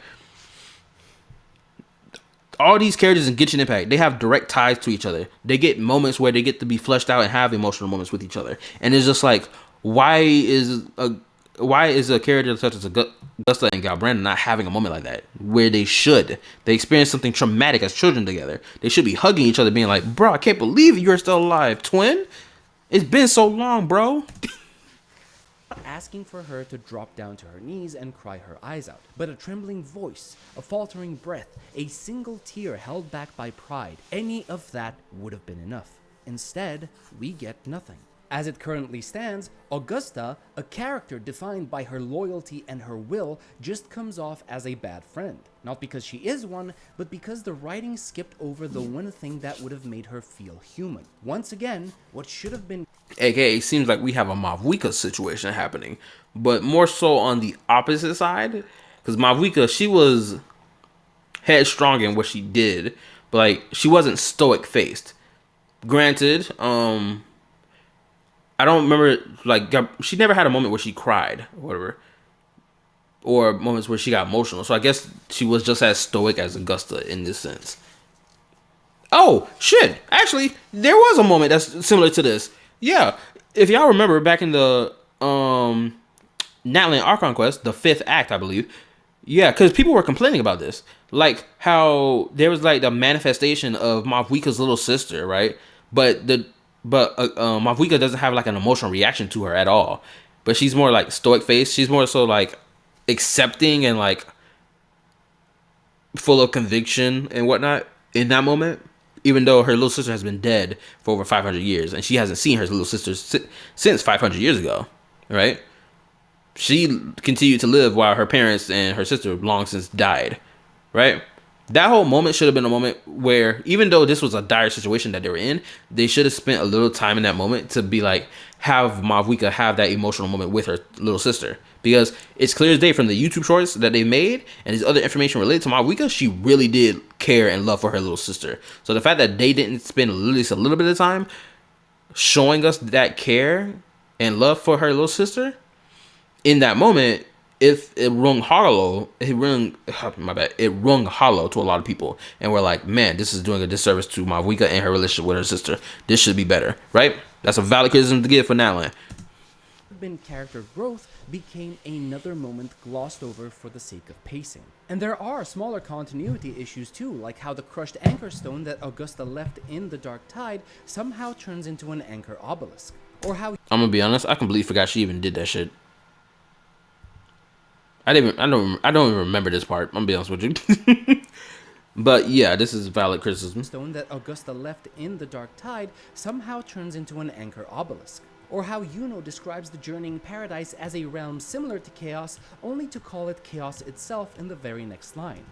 All these characters in Genshin Impact, they have direct ties to each other. They get moments where they get to be fleshed out and have emotional moments with each other. And it's just like, why is a character such as Augusta and Galbrand not having a moment like that? Where they should. They experienced something traumatic as children together. They should be hugging each other, being like, bro, I can't believe you're still alive, twin. It's been so long, bro. Asking for her to drop down to her knees and cry her eyes out, but a trembling voice, a faltering breath, a single tear held back by pride, any of that would have been enough. instead, we get nothing. As it currently stands, Augusta, a character defined by her loyalty and her will, just comes off as a bad friend. Not because she is one, but because the writing skipped over the one thing that would have made her feel human. Once again, what should have been... AKA, seems like we have a Mavuika situation happening, but more so on the opposite side. Because Mavuika, she was headstrong in what she did, but like she wasn't stoic faced. Granted, I don't remember, like, she never had a moment where she cried or whatever, or moments where she got emotional. So I guess she was just as stoic as Augusta in this sense. Oh, shit. Actually, there was a moment that's similar to this. Yeah. If y'all remember back in the Natlan Archon Quest, the 5th act, I believe. Yeah, because people were complaining about this. Like, how there was, like, the manifestation of Mavuika's little sister, right? But Mavuika doesn't have like an emotional reaction to her at all, but she's more like stoic faced. She's more so like accepting and like full of conviction and whatnot in that moment, even though her little sister has been dead for over 500 years and she hasn't seen her little sister since 500 years ago, right? She continued to live while her parents and her sister long since died, right? That whole moment should have been a moment where, even though this was a dire situation that they were in, they should have spent a little time in that moment to be like, have Mavuika have that emotional moment with her little sister. Because it's clear as day from the YouTube shorts that they made and this other information related to Mavuika, she really did care and love for her little sister. So the fact that they didn't spend at least a little bit of time showing us that care and love for her little sister in that moment, if it rung hollow, it rung hollow to a lot of people, and we're like, man, this is doing a disservice to Mavuika and her relationship with her sister. This should be better, right? That's a valid criticism to give for Natlan. Character growth became another moment glossed over for the sake of pacing. And there are smaller continuity issues too, like how the crushed anchor stone that Augusta left in the Dark Tide somehow turns into an anchor obelisk, or how I'm gonna be honest, I completely forgot she even did that shit. I don't even remember this part. I'm gonna be honest with you. But yeah, this is valid criticism. Stone that Augusta left in the Dark Tide somehow turns into an anchor obelisk. Or how Yuno describes the journeying paradise as a realm similar to chaos, only to call it chaos itself in the very next line.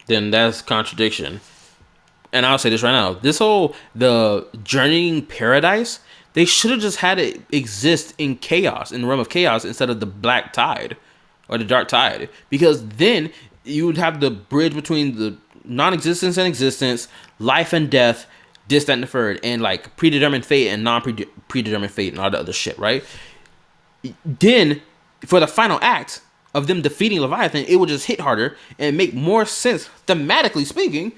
Then that's contradiction. And I'll say this right now. The journeying paradise, they should have just had it exist in chaos, in the realm of chaos, instead of the black tide. Or the dark tide, because then you would have the bridge between the non-existence and existence, life and death, this, that, and the third, and like predetermined fate and non-predetermined fate and all the other shit, right? Then, for the final act of them defeating Leviathan, it would just hit harder and make more sense, thematically speaking,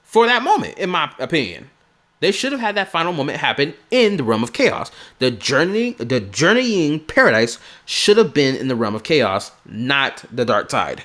for that moment, in my opinion. They should have had that final moment happen in the realm of chaos. The journeying paradise should have been in the realm of chaos, not the dark tide.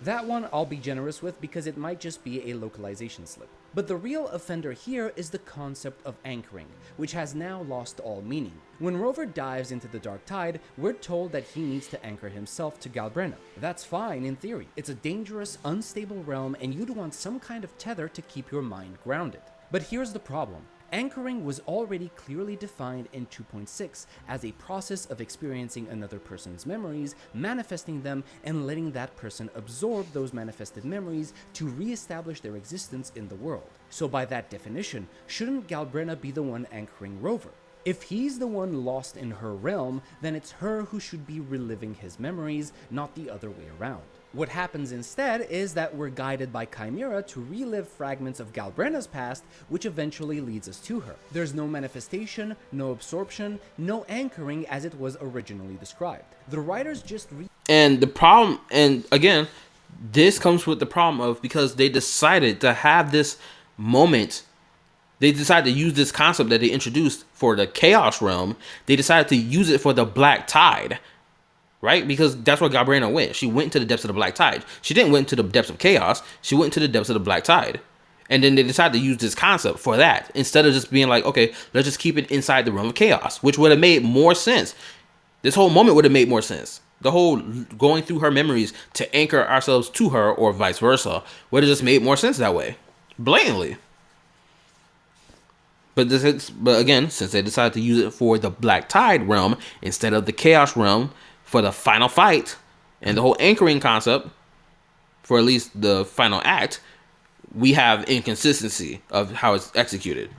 That one I'll be generous with because it might just be a localization slip. But the real offender here is the concept of anchoring, which has now lost all meaning. When Rover dives into the Dark Tide, we're told that he needs to anchor himself to Galbrenna. That's fine in theory. It's a dangerous, unstable realm and you'd want some kind of tether to keep your mind grounded. But here's the problem. Anchoring was already clearly defined in 2.6 as a process of experiencing another person's memories, manifesting them, and letting that person absorb those manifested memories to re-establish their existence in the world. So by that definition, shouldn't Galbrenna be the one anchoring Rover? If he's the one lost in her realm, then it's her who should be reliving his memories, not the other way around. What happens instead is that we're guided by Chimera to relive fragments of Galbrenna's past, which eventually leads us to her. There's no manifestation, no absorption, no anchoring as it was originally described. The writers just And the problem, and again, this comes with the problem of, because they decided to have this moment, they decided to use this concept that they introduced for the Chaos Realm, they decided to use it for the Black Tide. Right? Because that's where Galbrenna went. She went into the depths of the Black Tide. She didn't went into the depths of chaos. She went into the depths of the Black Tide. And then they decided to use this concept for that, instead of just being like, okay, let's just keep it inside the realm of chaos, which would have made more sense. This whole moment would have made more sense. The whole going through her memories to anchor ourselves to her or vice versa would have just made more sense that way. Blatantly. But again, since they decided to use it for the Black Tide realm instead of the Chaos realm for the final fight and the whole anchoring concept for at least the final act, we have inconsistency of how it's executed.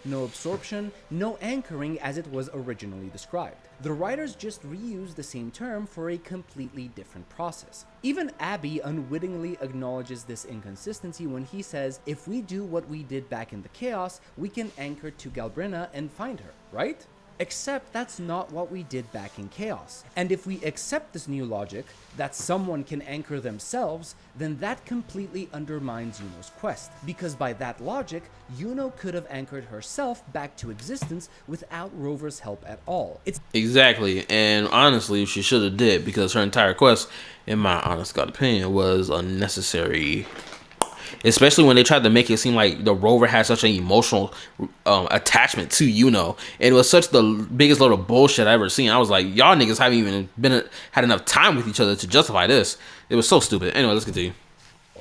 No absorption, no anchoring as it was originally described. The writers just reused the same term for a completely different process. Even Abby unwittingly acknowledges this inconsistency when he says, if we do what we did back in the Chaos, we can anchor to Galbrina and find her, right? Except that's not what we did back in Chaos. And if we accept this new logic, that someone can anchor themselves, then that completely undermines Yuno's quest. Because by that logic, Yuno could have anchored herself back to existence without Rover's help at all. Exactly, and honestly, she should have did, because her entire quest, in my honest God opinion, was unnecessary. Especially when they tried to make it seem like the Rover had such an emotional attachment to Yuno. And it was such the biggest load of bullshit I ever seen. I was like, y'all niggas haven't even had enough time with each other to justify this. It was so stupid. Anyway, let's continue.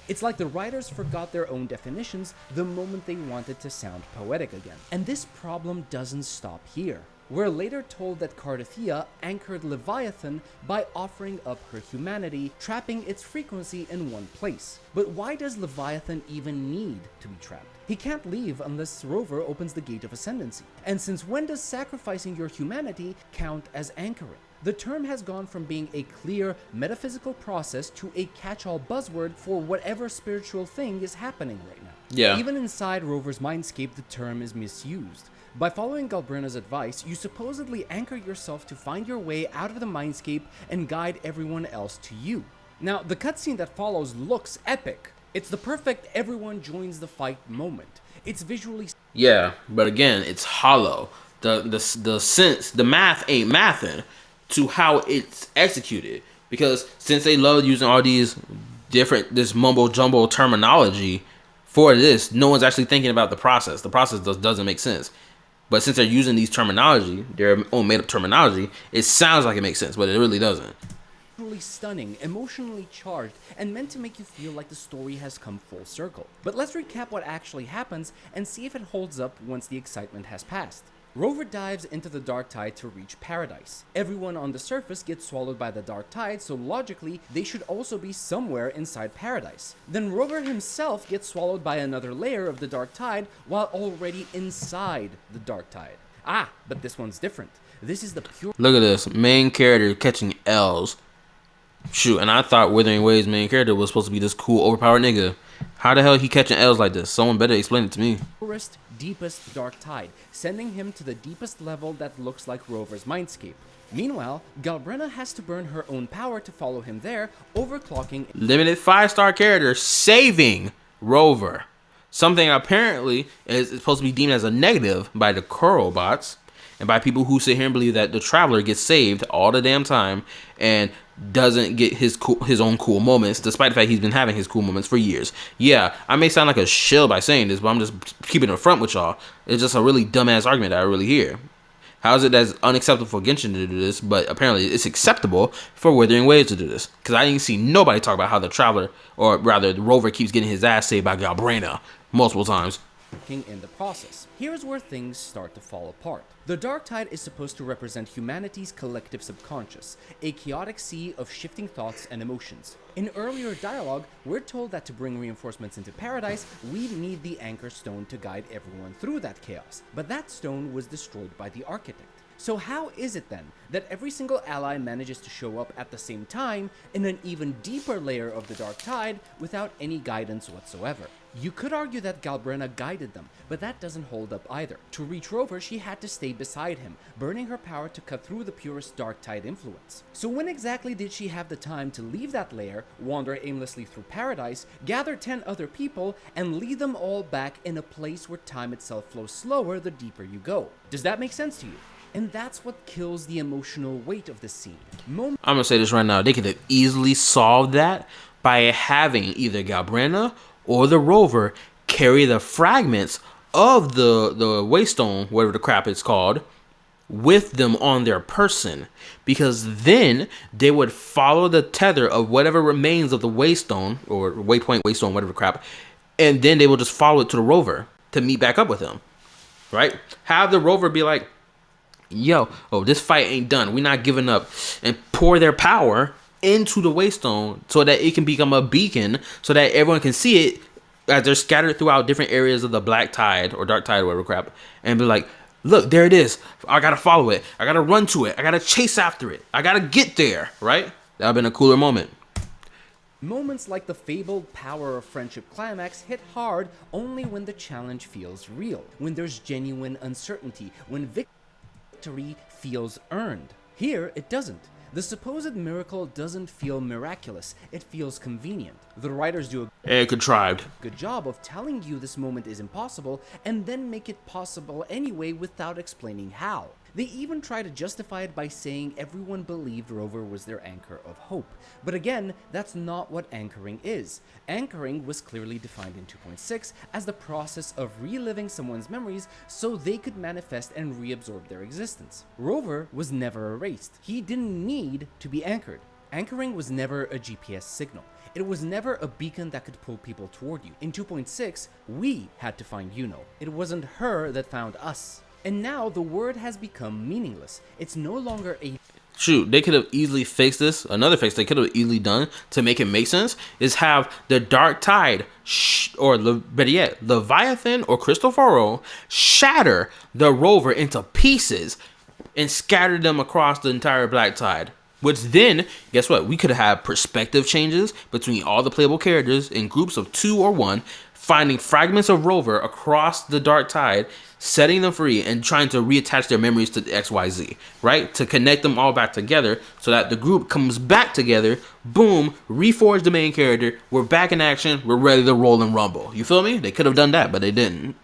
It's like the writers forgot their own definitions the moment they wanted to sound poetic again. And this problem doesn't stop here. We're later told that KallaTheYapper anchored Leviathan by offering up her humanity, trapping its frequency in one place. But why does Leviathan even need to be trapped? He can't leave unless Rover opens the Gate of Ascendancy. And since when does sacrificing your humanity count as anchoring? The term has gone from being a clear metaphysical process to a catch-all buzzword for whatever spiritual thing is happening right now. Yeah. Even inside Rover's mindscape, the term is misused. By following Galbrina's advice, you supposedly anchor yourself to find your way out of the mindscape and guide everyone else to you. Now, the cutscene that follows looks epic. It's the perfect everyone joins the fight moment. It's visually... Yeah, but again, it's hollow. The sense, the math ain't mathin' to how it's executed. Because since they love using all these this mumbo-jumbo terminology for this, no one's actually thinking about the process. The process doesn't make sense. But since they're using these terminology, their own made-up terminology, it sounds like it makes sense, but it really doesn't. Truly stunning, emotionally charged, and meant to make you feel like the story has come full circle. But let's recap what actually happens and see if it holds up once the excitement has passed. Rover dives into the dark tide to reach paradise. Everyone on the surface gets swallowed by the dark tide, so logically, they should also be somewhere inside paradise. Then Rover himself gets swallowed by another layer of the dark tide while already inside the dark tide. Ah, but this one's different. This is the pure... Look at this. Main character catching L's. Shoot, and I thought Wuthering Waves' main character was supposed to be this cool, overpowered nigga. How the hell he catching L's like this? Someone better explain it to me. Purest, deepest dark tide, sending him to the deepest level that looks like Rover's mindscape. Meanwhile, Galbrina has to burn her own power to follow him there, overclocking... Limited 5-star character saving Rover. Something apparently is supposed to be deemed as a negative by the Kuro bots and by people who sit here and believe that the Traveler gets saved all the damn time and doesn't get his own cool moments, despite the fact he's been having his cool moments for years. Yeah, I may sound like a shill by saying this, but I'm just keeping it front with y'all. It's just a really dumbass argument that I really hear. How is it that's unacceptable for Genshin to do this, but apparently it's acceptable for Wuthering Waves to do this? Because I didn't see nobody talk about how the Traveler, or rather the Rover, keeps getting his ass saved by Galbrina multiple times. In the process. Here's where things start to fall apart. The dark tide is supposed to represent humanity's collective subconscious, a chaotic sea of shifting thoughts and emotions. In earlier dialogue, we're told that to bring reinforcements into paradise, we need the anchor stone to guide everyone through that chaos, but that stone was destroyed by the architect. So how is it then that every single ally manages to show up at the same time in an even deeper layer of the dark tide without any guidance whatsoever? You could argue that Galbrina guided them, but that doesn't hold up either. To reach Rover, she had to stay beside him, burning her power to cut through the purest dark tide influence. So when exactly did she have the time to leave that layer, wander aimlessly through paradise, gather 10 other people, and lead them all back in a place where time itself flows slower the deeper you go? Does that make sense to you? And that's what kills the emotional weight of the scene. I'm gonna say this right now. They could have easily solved that by having either Galbrina or the Rover carry the fragments of the Waystone, whatever the crap it's called, with them on their person. Because then they would follow the tether of whatever remains of the Waystone, or Waypoint, Waystone, whatever crap, and then they will just follow it to the rover to meet back up with him, right? Have the rover be like, yo, oh, this fight ain't done, we're not giving up, and pour their power into the Waystone so that it can become a beacon so that everyone can see it as they're scattered throughout different areas of the Black Tide or Dark Tide or whatever crap, and be like, look, there it is, I gotta follow it, I gotta run to it, I gotta chase after it, I gotta get there, right? That would've been a cooler moment. Moments like the fabled Power of Friendship climax hit hard only when the challenge feels real, when there's genuine uncertainty, when victory feels earned. Here, it doesn't. The supposed miracle doesn't feel miraculous, it feels convenient. The writers do a Contrived. good job of telling you this moment is impossible and then make it possible anyway without explaining how. They even try to justify it by saying everyone believed Rover was their anchor of hope. But again, that's not what anchoring is. Anchoring was clearly defined in 2.6 as the process of reliving someone's memories so they could manifest and reabsorb their existence. Rover was never erased. He didn't need to be anchored. Anchoring was never a GPS signal. It was never a beacon that could pull people toward you. In 2.6, we had to find Yuno. It wasn't her that found us. And now the word has become meaningless. It's no longer a... Shoot, they could have easily fixed this. Another fix they could have easily done to make it make sense is have the Dark Tide, or better yet, Leviathan or Cristoforo shatter the rover into pieces and scatter them across the entire Black Tide. Which then, guess what? We could have perspective changes between all the playable characters in groups of 2 or 1, finding fragments of rover across the Dark Tide, setting them free, and trying to reattach their memories to the XYZ, right? To connect them all back together so that the group comes back together, boom, reforge the main character, we're back in action, we're ready to roll and rumble. You feel me? They could have done that, but they didn't.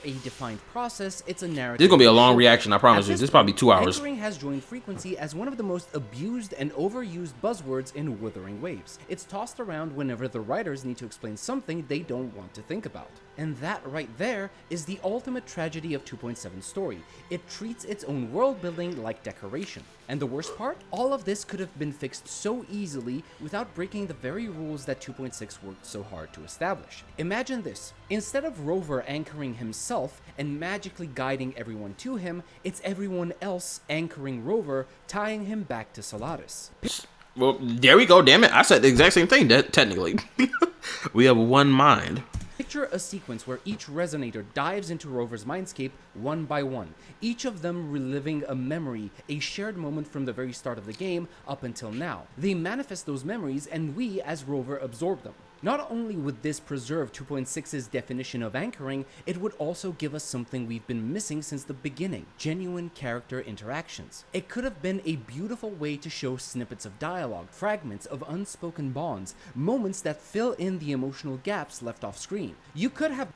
A defined process, it's a narrative. This is gonna be a long reaction, I promise you. This is probably 2 hours. Anchoring has joined frequency as one of the most abused and overused buzzwords in Wuthering Waves. It's tossed around whenever the writers need to explain something they don't want to think about. And that right there is the ultimate tragedy of 2.7 story. It treats its own world building like decoration. And the worst part? All of this could have been fixed so easily without breaking the very rules that 2.6 worked so hard to establish. Imagine this. Instead of Rover anchoring himself and magically guiding everyone to him, it's everyone else anchoring Rover, tying him back to Solaris. Well, there we go, damn it. I said the exact same thing, technically. We have one mind. Picture a sequence where each resonator dives into Rover's mindscape one by one, each of them reliving a memory, a shared moment from the very start of the game up until now. They manifest those memories and we as Rover absorb them. Not only would this preserve 2.6's definition of anchoring, it would also give us something we've been missing since the beginning: genuine character interactions. It could have been a beautiful way to show snippets of dialogue, fragments of unspoken bonds, moments that fill in the emotional gaps left off screen. You could have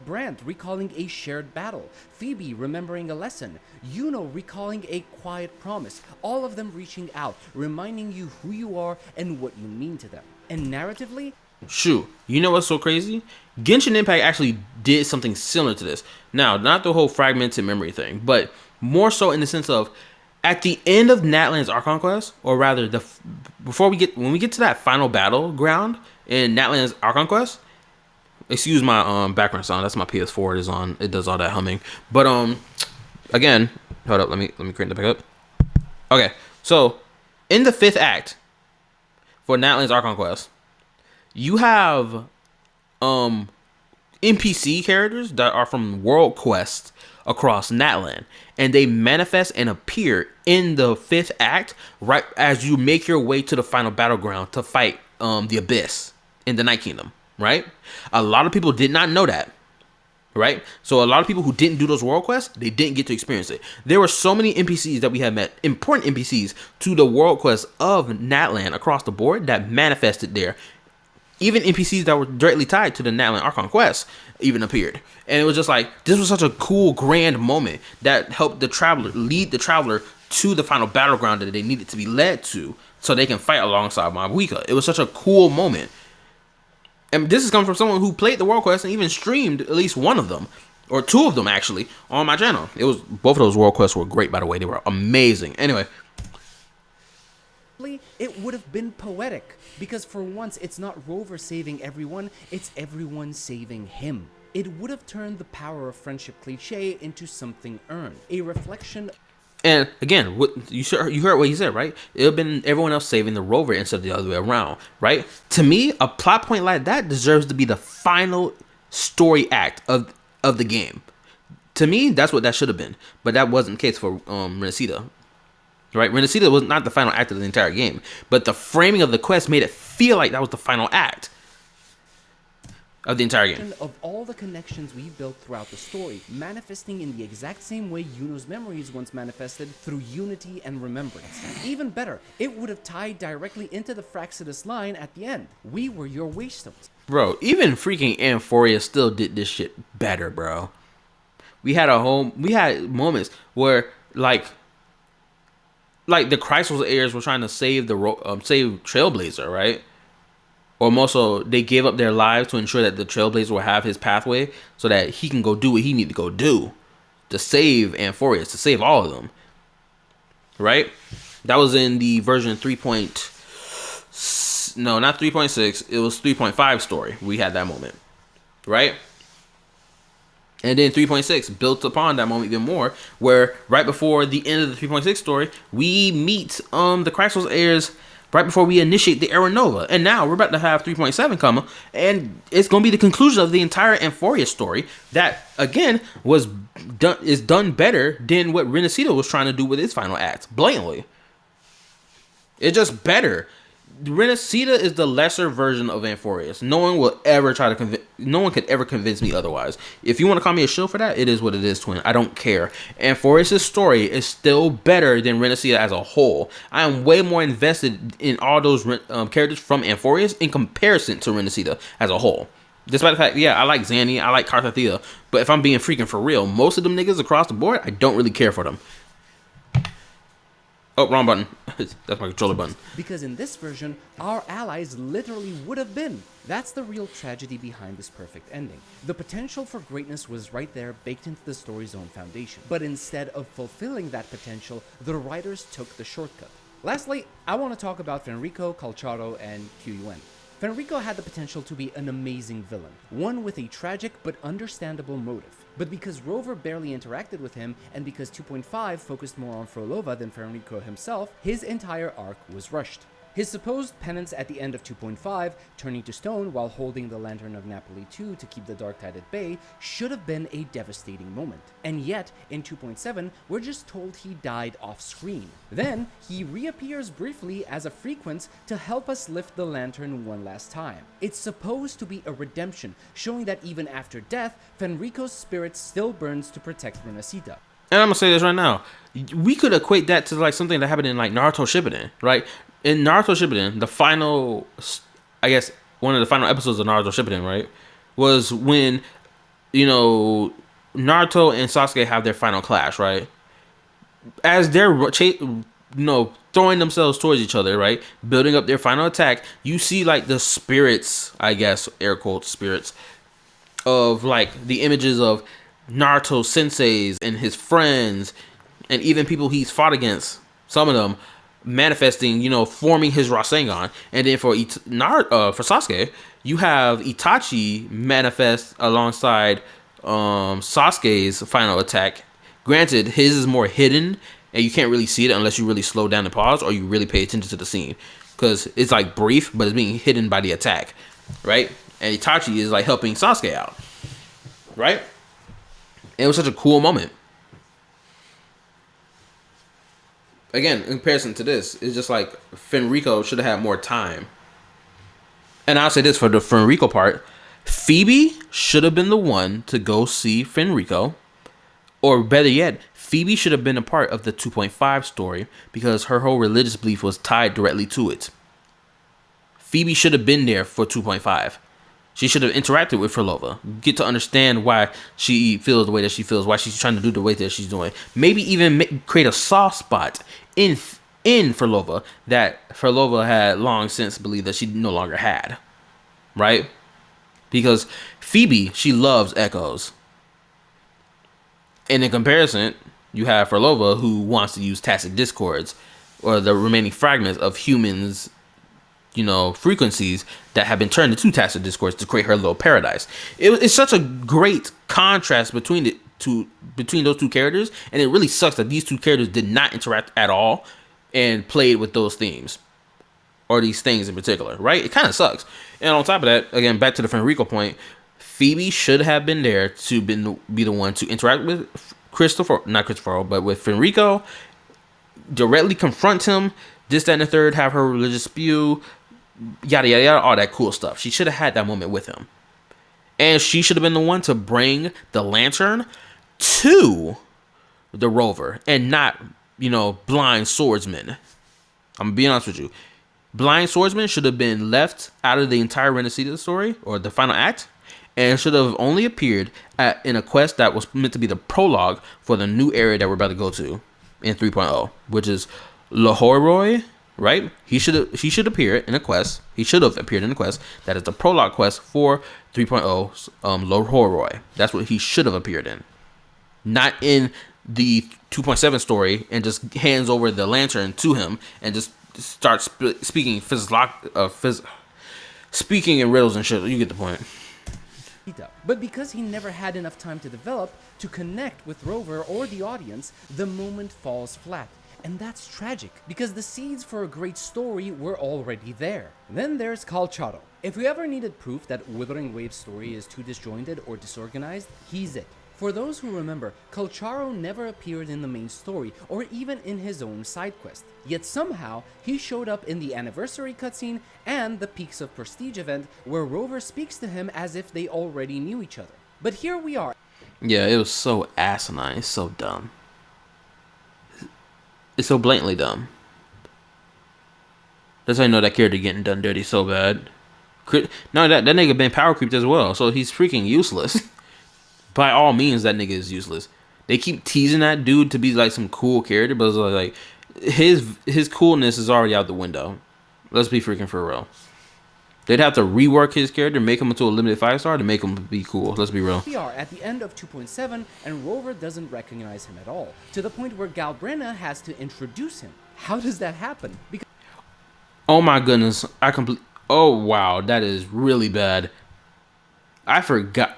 Brandt recalling a shared battle, Phoebe remembering a lesson, Yuno recalling a quiet promise, all of them reaching out, reminding you who you are and what you mean to them. And narratively, shoot, you know what's so crazy? Genshin Impact actually did something similar to this. Now, not the whole fragmented memory thing, but more so in the sense of at the end of Natlan's Archon Quest, or rather, when we get to that final battleground in Natlan's Archon Quest. Excuse my background sound. That's my PS4. It is on. It does all that humming. But again, hold up. Let me crank that back up. Okay, so in the 5th act for Natlan's Archon Quest, you have NPC characters that are from World Quest across Natlan, and they manifest and appear in the 5th act right as you make your way to the final battleground to fight the Abyss in the Night Kingdom, right? A lot of people did not know that, right? So a lot of people who didn't do those World Quests, they didn't get to experience it. There were so many NPCs that we had met, important NPCs to the World Quest of Natlan across the board that manifested there. Even NPCs that were directly tied to the Natlan Archon Quest even appeared. And it was just like, this was such a cool, grand moment that helped the traveler lead the traveler to the final battleground that they needed to be led to so they can fight alongside Mabuika. It was such a cool moment. And this is coming from someone who played the World Quest and even streamed at least one of them, or 2 of them actually, on my channel. It was both of those World Quests were great, by the way. They were amazing. Anyway, It would have been poetic, because for once it's not Rover saving everyone, it's everyone saving him. It would have turned the power of friendship cliche into something earned, a reflection. And again, you heard what he said, right? It would have been everyone else saving the Rover instead of the other way around, right? To me, a plot point like that deserves to be the final story act of the game. To me, that's what that should have been, but that wasn't the case for Renacida. Right, Renacida was not the final act of the entire game, but the framing of the quest made it feel like that was the final act of the entire game. Of all the connections we've built throughout the story, manifesting in the exact same way Yuno's memories once manifested through unity and remembrance. Even better, it would have tied directly into the Fraxidus line at the end. We were your waystones. Bro, even freaking Amphoria still did this shit better, bro. We had moments where like the Chrysalis heirs were trying to save save Trailblazer, right? Or more so, they gave up their lives to ensure that the Trailblazer will have his pathway so that he can go do what he need to go do to save Amphorius, to save all of them, right? That was in the version 3. No, not 3.6. It was 3.5 story. We had that moment, right? And then 3.6 built upon that moment even more, where right before the end of the 3.6 story, we meet the Chrysalis heirs right before we initiate the Era Nova. And now we're about to have 3.7 coming, and it's going to be the conclusion of the entire Amphoria story that, again, is done better than what Renacida was trying to do with his final act, blatantly. It's just better. Renacida is the lesser version of Amphorius. No one will ever try to no one could ever convince me otherwise. If you want to call me a shill for that, it is what it is, twin. I don't care. Amphorius' story is still better than Renacida as a whole. I am way more invested in all those characters from Amphorius in comparison to Renacida as a whole. Despite the fact, yeah, I like Zanny, I like KallaTheYapper, but if I'm being freaking for real, most of them niggas across the board, I don't really care for them. Oh, wrong button. That's my controller button. Because in this version, our allies literally would have been. That's the real tragedy behind this perfect ending. The potential for greatness was right there, baked into the story's own foundation. But instead of fulfilling that potential, the writers took the shortcut. Lastly, I want to talk about Fenrico, Calciaro, and Qun. Fenrico had the potential to be an amazing villain, one with a tragic but understandable motive. But because Rover barely interacted with him, and because 2.5 focused more on Frolova than Fenrico himself, his entire arc was rushed. His supposed penance at the end of 2.5, turning to stone while holding the Lantern of Napoli 2 to keep the dark tide at bay, should have been a devastating moment. And yet, in 2.7, we're just told he died off-screen. Then, he reappears briefly as a frequency to help us lift the lantern one last time. It's supposed to be a redemption, showing that even after death, Fenrico's spirit still burns to protect Renacida. And I'm gonna say this right now. We could equate that to like something that happened in like Naruto Shippuden, right? In Naruto Shippuden, the final, I guess, one of the final episodes of Naruto Shippuden, right, was when, you know, Naruto and Sasuke have their final clash, right? As they're, throwing themselves towards each other, right, building up their final attack, you see like the spirits, I guess, air quotes, spirits, of like the images of Naruto senseis and his friends, and even people he's fought against, some of them manifesting, forming his Rasengan. And then for Sasuke, you have Itachi manifest alongside Sasuke's final attack. Granted, his is more hidden, and you can't really see it unless you really slow down and pause, or you really pay attention to the scene, because it's like brief, but it's being hidden by the attack, right? And Itachi is like helping Sasuke out, right? It was such a cool moment. Again, in comparison to this, it's just like Fenrico should have had more time. And I'll say this for the Fenrico part. Phoebe should have been the one to go see Fenrico. Or better yet, Phoebe should have been a part of the 2.5 story because her whole religious belief was tied directly to it. Phoebe should have been there for 2.5. She should have interacted with Frolova. Get to understand why she feels the way that she feels, why she's trying to do the way that she's doing. Maybe even create a soft spot in Frolova that Frolova had long since believed that she no longer had. Right? Because Phoebe, she loves echoes. And in comparison, you have Frolova who wants to use tacit discords. or the remaining fragments of humans, frequencies that have been turned into tacit discourse to create her little paradise. It's such a great contrast between those two characters, and it really sucks that these two characters did not interact at all and played with those themes or these things in particular, right? It kind of sucks. And on top of that, again, back to the Fenrico point, Phoebe should have been there to be the one to interact with not Christopher, but with Fenrico, directly confront him, this, that, and the third, have her religious spew, yada, yada, yada, all that cool stuff. She should have had that moment with him. And she should have been the one to bring the lantern to the rover and not, blind swordsman. I'm being honest with you. Blind swordsman should have been left out of the entire Renacita story or the final act, and should have only appeared in a quest that was meant to be the prologue for the new area that we're about to go to in 3.0, which is Lahoroi, right? He should appear in a quest. He should have appeared in a quest that is the prologue quest for 3.0's Lahoroi. That's what he should have appeared in. Not in the 2.7 story and just hands over the lantern to him and just starts speaking speaking in riddles and shit. You get the point. But because he never had enough time to develop, to connect with Rover or the audience, the moment falls flat. And that's tragic, because the seeds for a great story were already there. Then there's Calcharo. If we ever needed proof that Wuthering Waves' story is too disjointed or disorganized, he's it. For those who remember, Calcharo never appeared in the main story or even in his own side quest. Yet somehow, he showed up in the anniversary cutscene and the Peaks of Prestige event where Rover speaks to him as if they already knew each other. But here we are. Yeah, it was so asinine. It's so dumb. It's so blatantly dumb. That's how you know that character getting done dirty so bad. No, that nigga been power creeped as well, so he's freaking useless. By all means, that nigga is useless. They keep teasing that dude to be like some cool character, but it's like his coolness is already out the window. Let's be freaking for real. They'd have to rework his character, make him into a limited 5-star to make him be cool. Let's be real. We are at the end of 2.7, and Rover doesn't recognize him at all, to the point where Galbrina has to introduce him. How does that happen? Because oh my goodness, oh wow, that is really bad. I forgot.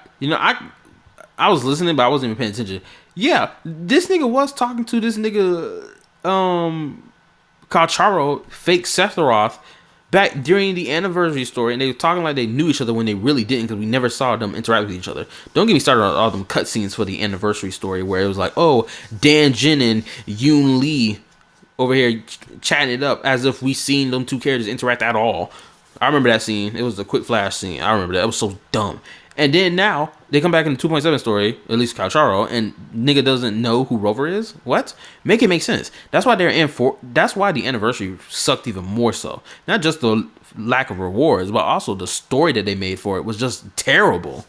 I was listening, but I wasn't even paying attention. Yeah, this nigga was talking to this nigga, Calcharo, fake Sephiroth, back during the anniversary story, and they were talking like they knew each other when they really didn't, because we never saw them interact with each other. Don't get me started on all them cutscenes for the anniversary story where it was like, oh, Dan Jin and Yoon Lee over here chatting it up as if we seen them two characters interact at all. I remember that scene. It was a quick flash scene. I remember that. It was so dumb. And then now they come back in the 2.7 story, at least Calcharo, and nigga doesn't know who Rover is. What? Make it make sense. That's why that's why the anniversary sucked even more so. Not just the lack of rewards, but also the story that they made for it was just terrible.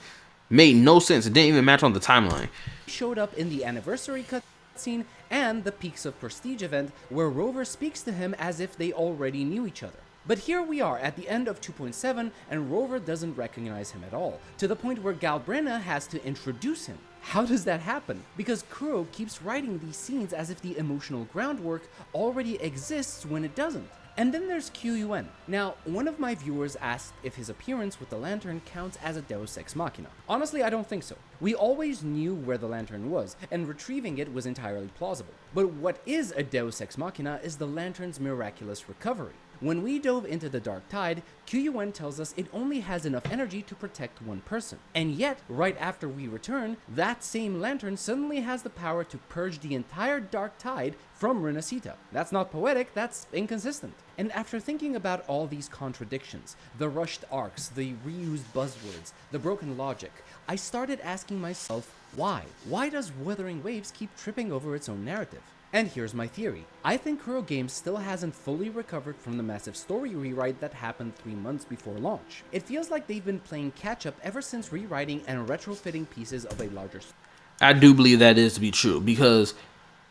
Made no sense. It didn't even match on the timeline. Showed up in the anniversary cutscene and the Peaks of Prestige event where Rover speaks to him as if they already knew each other. But here we are at the end of 2.7, and Rover doesn't recognize him at all, to the point where Galbrina has to introduce him. How does that happen? Because Kuro keeps writing these scenes as if the emotional groundwork already exists when it doesn't. And then there's QUN. Now, one of my viewers asked if his appearance with the lantern counts as a Deus Ex Machina. Honestly, I don't think so. We always knew where the lantern was, and retrieving it was entirely plausible. But what is a Deus Ex Machina is the lantern's miraculous recovery. When we dove into the Dark Tide, QUN tells us it only has enough energy to protect one person. And yet, right after we return, that same lantern suddenly has the power to purge the entire Dark Tide from Renacita. That's not poetic, that's inconsistent. And after thinking about all these contradictions, the rushed arcs, the reused buzzwords, the broken logic, I started asking myself, why? Why does Wuthering Waves keep tripping over its own narrative? And here's my theory. I think Kuro Games still hasn't fully recovered from the massive story rewrite that happened 3 months before launch. It feels like they've been playing catch-up ever since rewriting and retrofitting pieces of a larger story. I do believe that is to be true, because,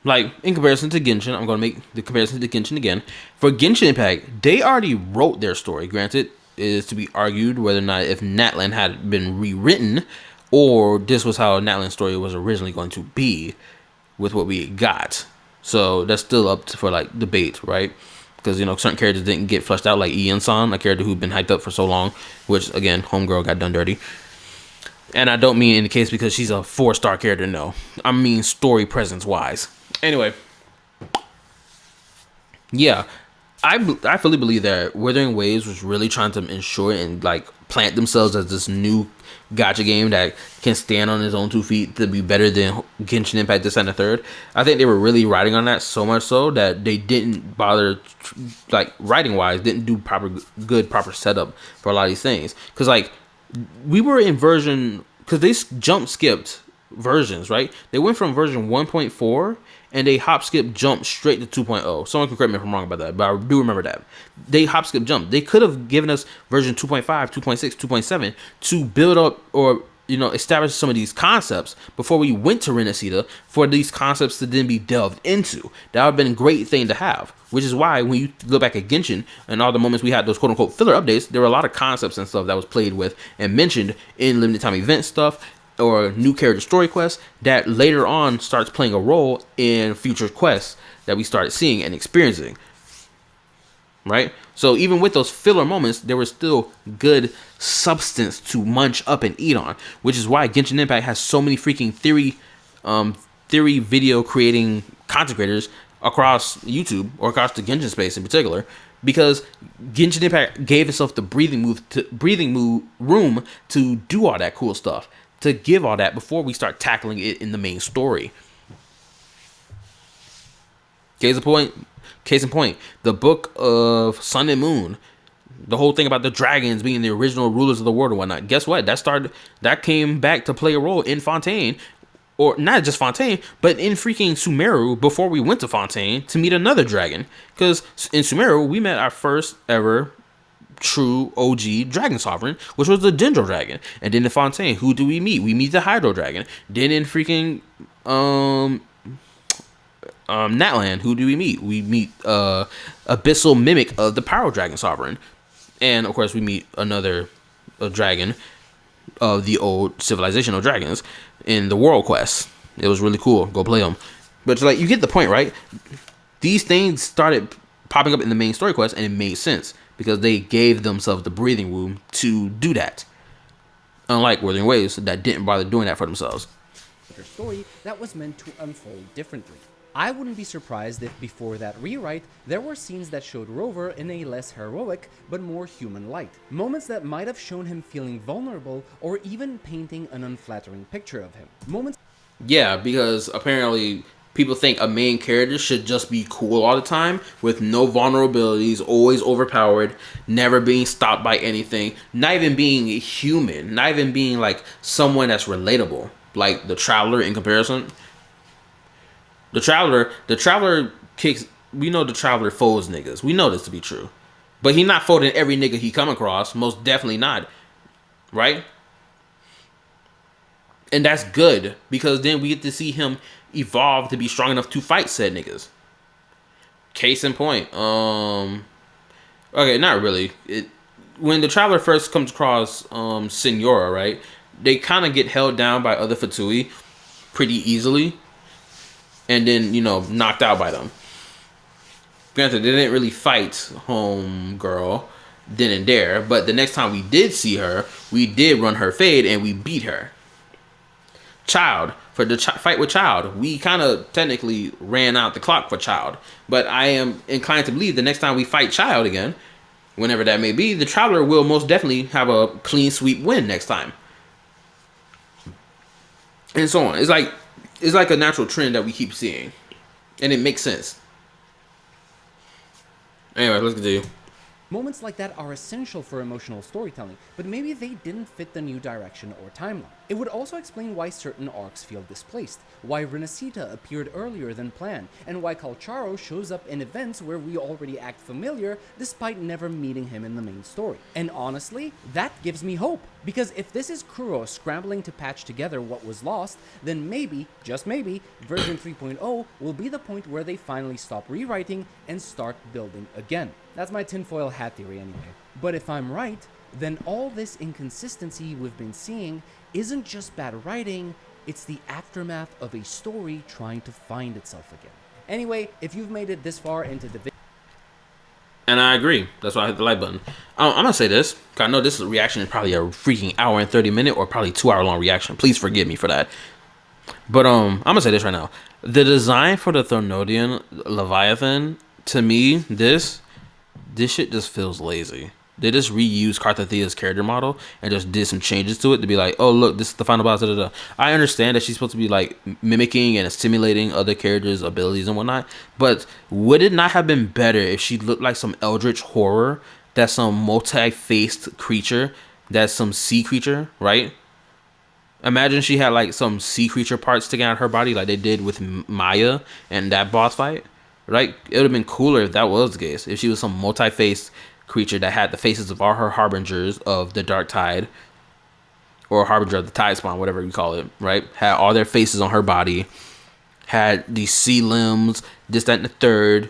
like, in comparison to Genshin, I'm going to make the comparison to Genshin again. For Genshin Impact, they already wrote their story. Granted, it is to be argued whether or not if Natlan had been rewritten, or this was how Natlan's story was originally going to be with what we got. So that's still up for like debate, right? Because certain characters didn't get fleshed out, like Ian-san, a character who'd been hyped up for so long, which again, homegirl got done dirty. And I don't mean in the case because she's a 4-star character, no. I mean story presence wise. Anyway, yeah, I fully believe that Wuthering Waves was really trying to ensure and like plant themselves as this new gacha game that can stand on its own 2 feet to be better than Genshin Impact this and the third. I think they were really riding on that so much so that they didn't bother, like writing wise, didn't do proper setup for a lot of these things. Because like we were in version, because they jump skipped versions, right? They went from version 1.4 and they hop skip jump straight to 2.0. Someone can correct me if I'm wrong about that, but I do remember that. They hop skip jump. They could have given us version 2.5, 2.6, 2.7 to build up or establish some of these concepts before we went to Renesita for these concepts to then be delved into. That would have been a great thing to have, which is why when you look back at Genshin and all the moments we had those quote-unquote filler updates, there were a lot of concepts and stuff that was played with and mentioned in limited time event stuff or new character story quests that later on starts playing a role in future quests that we started seeing and experiencing. Right? So even with those filler moments, there was still good substance to munch up and eat on, which is why Genshin Impact has so many freaking theory video creating content creators across YouTube or across the Genshin space in particular, because Genshin Impact gave itself the breathing room to do all that cool stuff, to give all that before we start tackling it in the main story. Case in point, the Book of Sun and Moon, the whole thing about the dragons being the original rulers of the world and whatnot. Guess what? That came back to play a role in Fontaine, or not just Fontaine, but in freaking Sumeru before we went to Fontaine to meet another dragon. Because in Sumeru, we met our first ever true OG dragon sovereign, which was the Dendro dragon. And then in Fontaine, who do we meet? We meet the Hydro dragon. Then in freaking Natland, who do we meet? We meet abyssal mimic of the Pyro Dragon Sovereign, and of course we meet another dragon of the old civilization of dragons in the World Quest. It was really cool. Go play them. But like, you get the point, right? These things started popping up in the main story quest, and it made sense because they gave themselves the breathing room to do that. Unlike Wuthering Waves, that didn't bother doing that for themselves. Story that was meant to unfold differently. I wouldn't be surprised if before that rewrite, there were scenes that showed Rover in a less heroic but more human light. Moments that might have shown him feeling vulnerable or even painting an unflattering picture of him. Yeah, because apparently people think a main character should just be cool all the time with no vulnerabilities, always overpowered, never being stopped by anything, not even being human, not even being like someone that's relatable, like the Traveler in comparison. The Traveler kicks. We know the Traveler folds niggas. We know this to be true, but he not folding every nigga he come across. Most definitely not, right? And that's good because then we get to see him evolve to be strong enough to fight said niggas. Case in point. Okay, not really. When the Traveler first comes across Senora, right? They kind of get held down by other Fatui pretty easily. And then, knocked out by them. Granted, they didn't really fight homegirl then and there. But the next time we did see her, we did run her fade and we beat her. Child. For the fight with Child, we kind of technically ran out the clock for Child. But I am inclined to believe the next time we fight Child again, whenever that may be, the Traveler will most definitely have a clean sweep win next time. And so on. It's like a natural trend that we keep seeing. And it makes sense. Anyway, let's continue. Moments like that are essential for emotional storytelling, but maybe they didn't fit the new direction or timeline. It would also explain why certain arcs feel displaced, why Renesita appeared earlier than planned, and why Calcharo shows up in events where we already act familiar despite never meeting him in the main story. And honestly, that gives me hope, because if this is Kuro scrambling to patch together what was lost, then maybe, just maybe, version 3.0 will be the point where they finally stop rewriting and start building again. That's my tinfoil hat theory anyway. But if I'm right, then all this inconsistency we've been seeing isn't just bad writing, it's the aftermath of a story trying to find itself again. Anyway, if you've made it this far into the video, And I agree. That's why I hit the like button. I'm gonna say this, cause I know this reaction is probably a freaking hour and 30 minute or probably 2 hour long reaction. Please forgive me for that. But I'm gonna say this right now. The design for the Thornodian Leviathan, to me, this shit just feels lazy. They just reused KallaTheYapper's character model and just did some changes to it to be like, oh look, this is the final boss. Da, da, da. I understand that she's supposed to be like mimicking and stimulating other characters' abilities and whatnot, but would it not have been better if she looked like some eldritch horror? That's some multi-faced creature. That's some sea creature, right? Imagine she had like some sea creature parts sticking out of her body, like they did with Maya and that boss fight. Right? It would have been cooler if that was the case. If she was some multi-faced creature that had the faces of all her harbingers of the dark tide, or harbinger of the tide spawn, whatever you call it, right? Had all their faces on her body, had these sea limbs, this, that, and the third.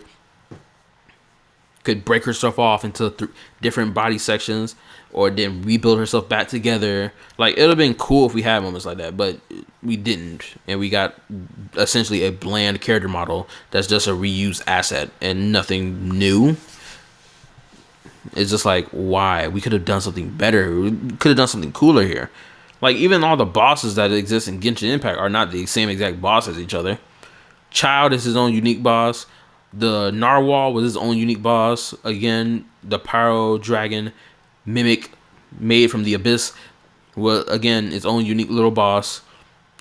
Could break herself off into different body sections, or then rebuild herself back together. Like, it would have been cool if we had moments like that, but we didn't. And we got essentially a bland character model that's just a reused asset and nothing new. It's just like, why? We could have done something better. We could have done something cooler here. Like, even all the bosses that exist in Genshin Impact are not the same exact boss as each other. Child is his own unique boss. The Narwhal was his own unique boss. Again, the Pyro Dragon mimic made from the Abyss was, again, its own unique little boss.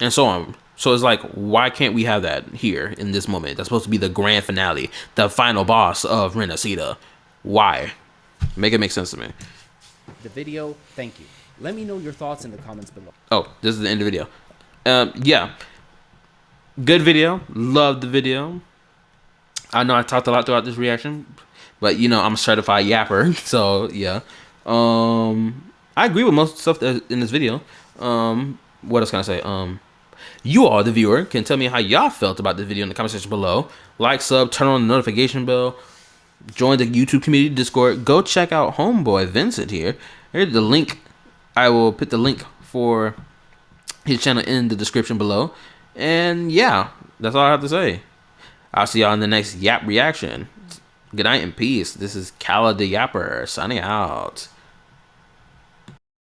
And so on. So it's like, why can't we have that here in this moment? That's supposed to be the grand finale. The final boss of Renacida. Why? Make it make sense to me. the video, thank you. Let me know your thoughts in the comments below. Oh, this is the end of the video. Yeah. Good video. Love the video. I know I talked a lot throughout this reaction, but you know I'm a certified yapper, so yeah. I agree with most stuff that's in this video. What else can I say? You all, the viewer, can tell me how y'all felt about the video in the comment section below. Like, sub, turn on the notification bell, join the YouTube community Discord. Go check out Homeboy Vincent here. Here's the link. I will put the link for his channel in the description below. And yeah, that's all I have to say. I'll see y'all in the next Yap reaction. Good night and peace. This is KallaTheYapper signing out.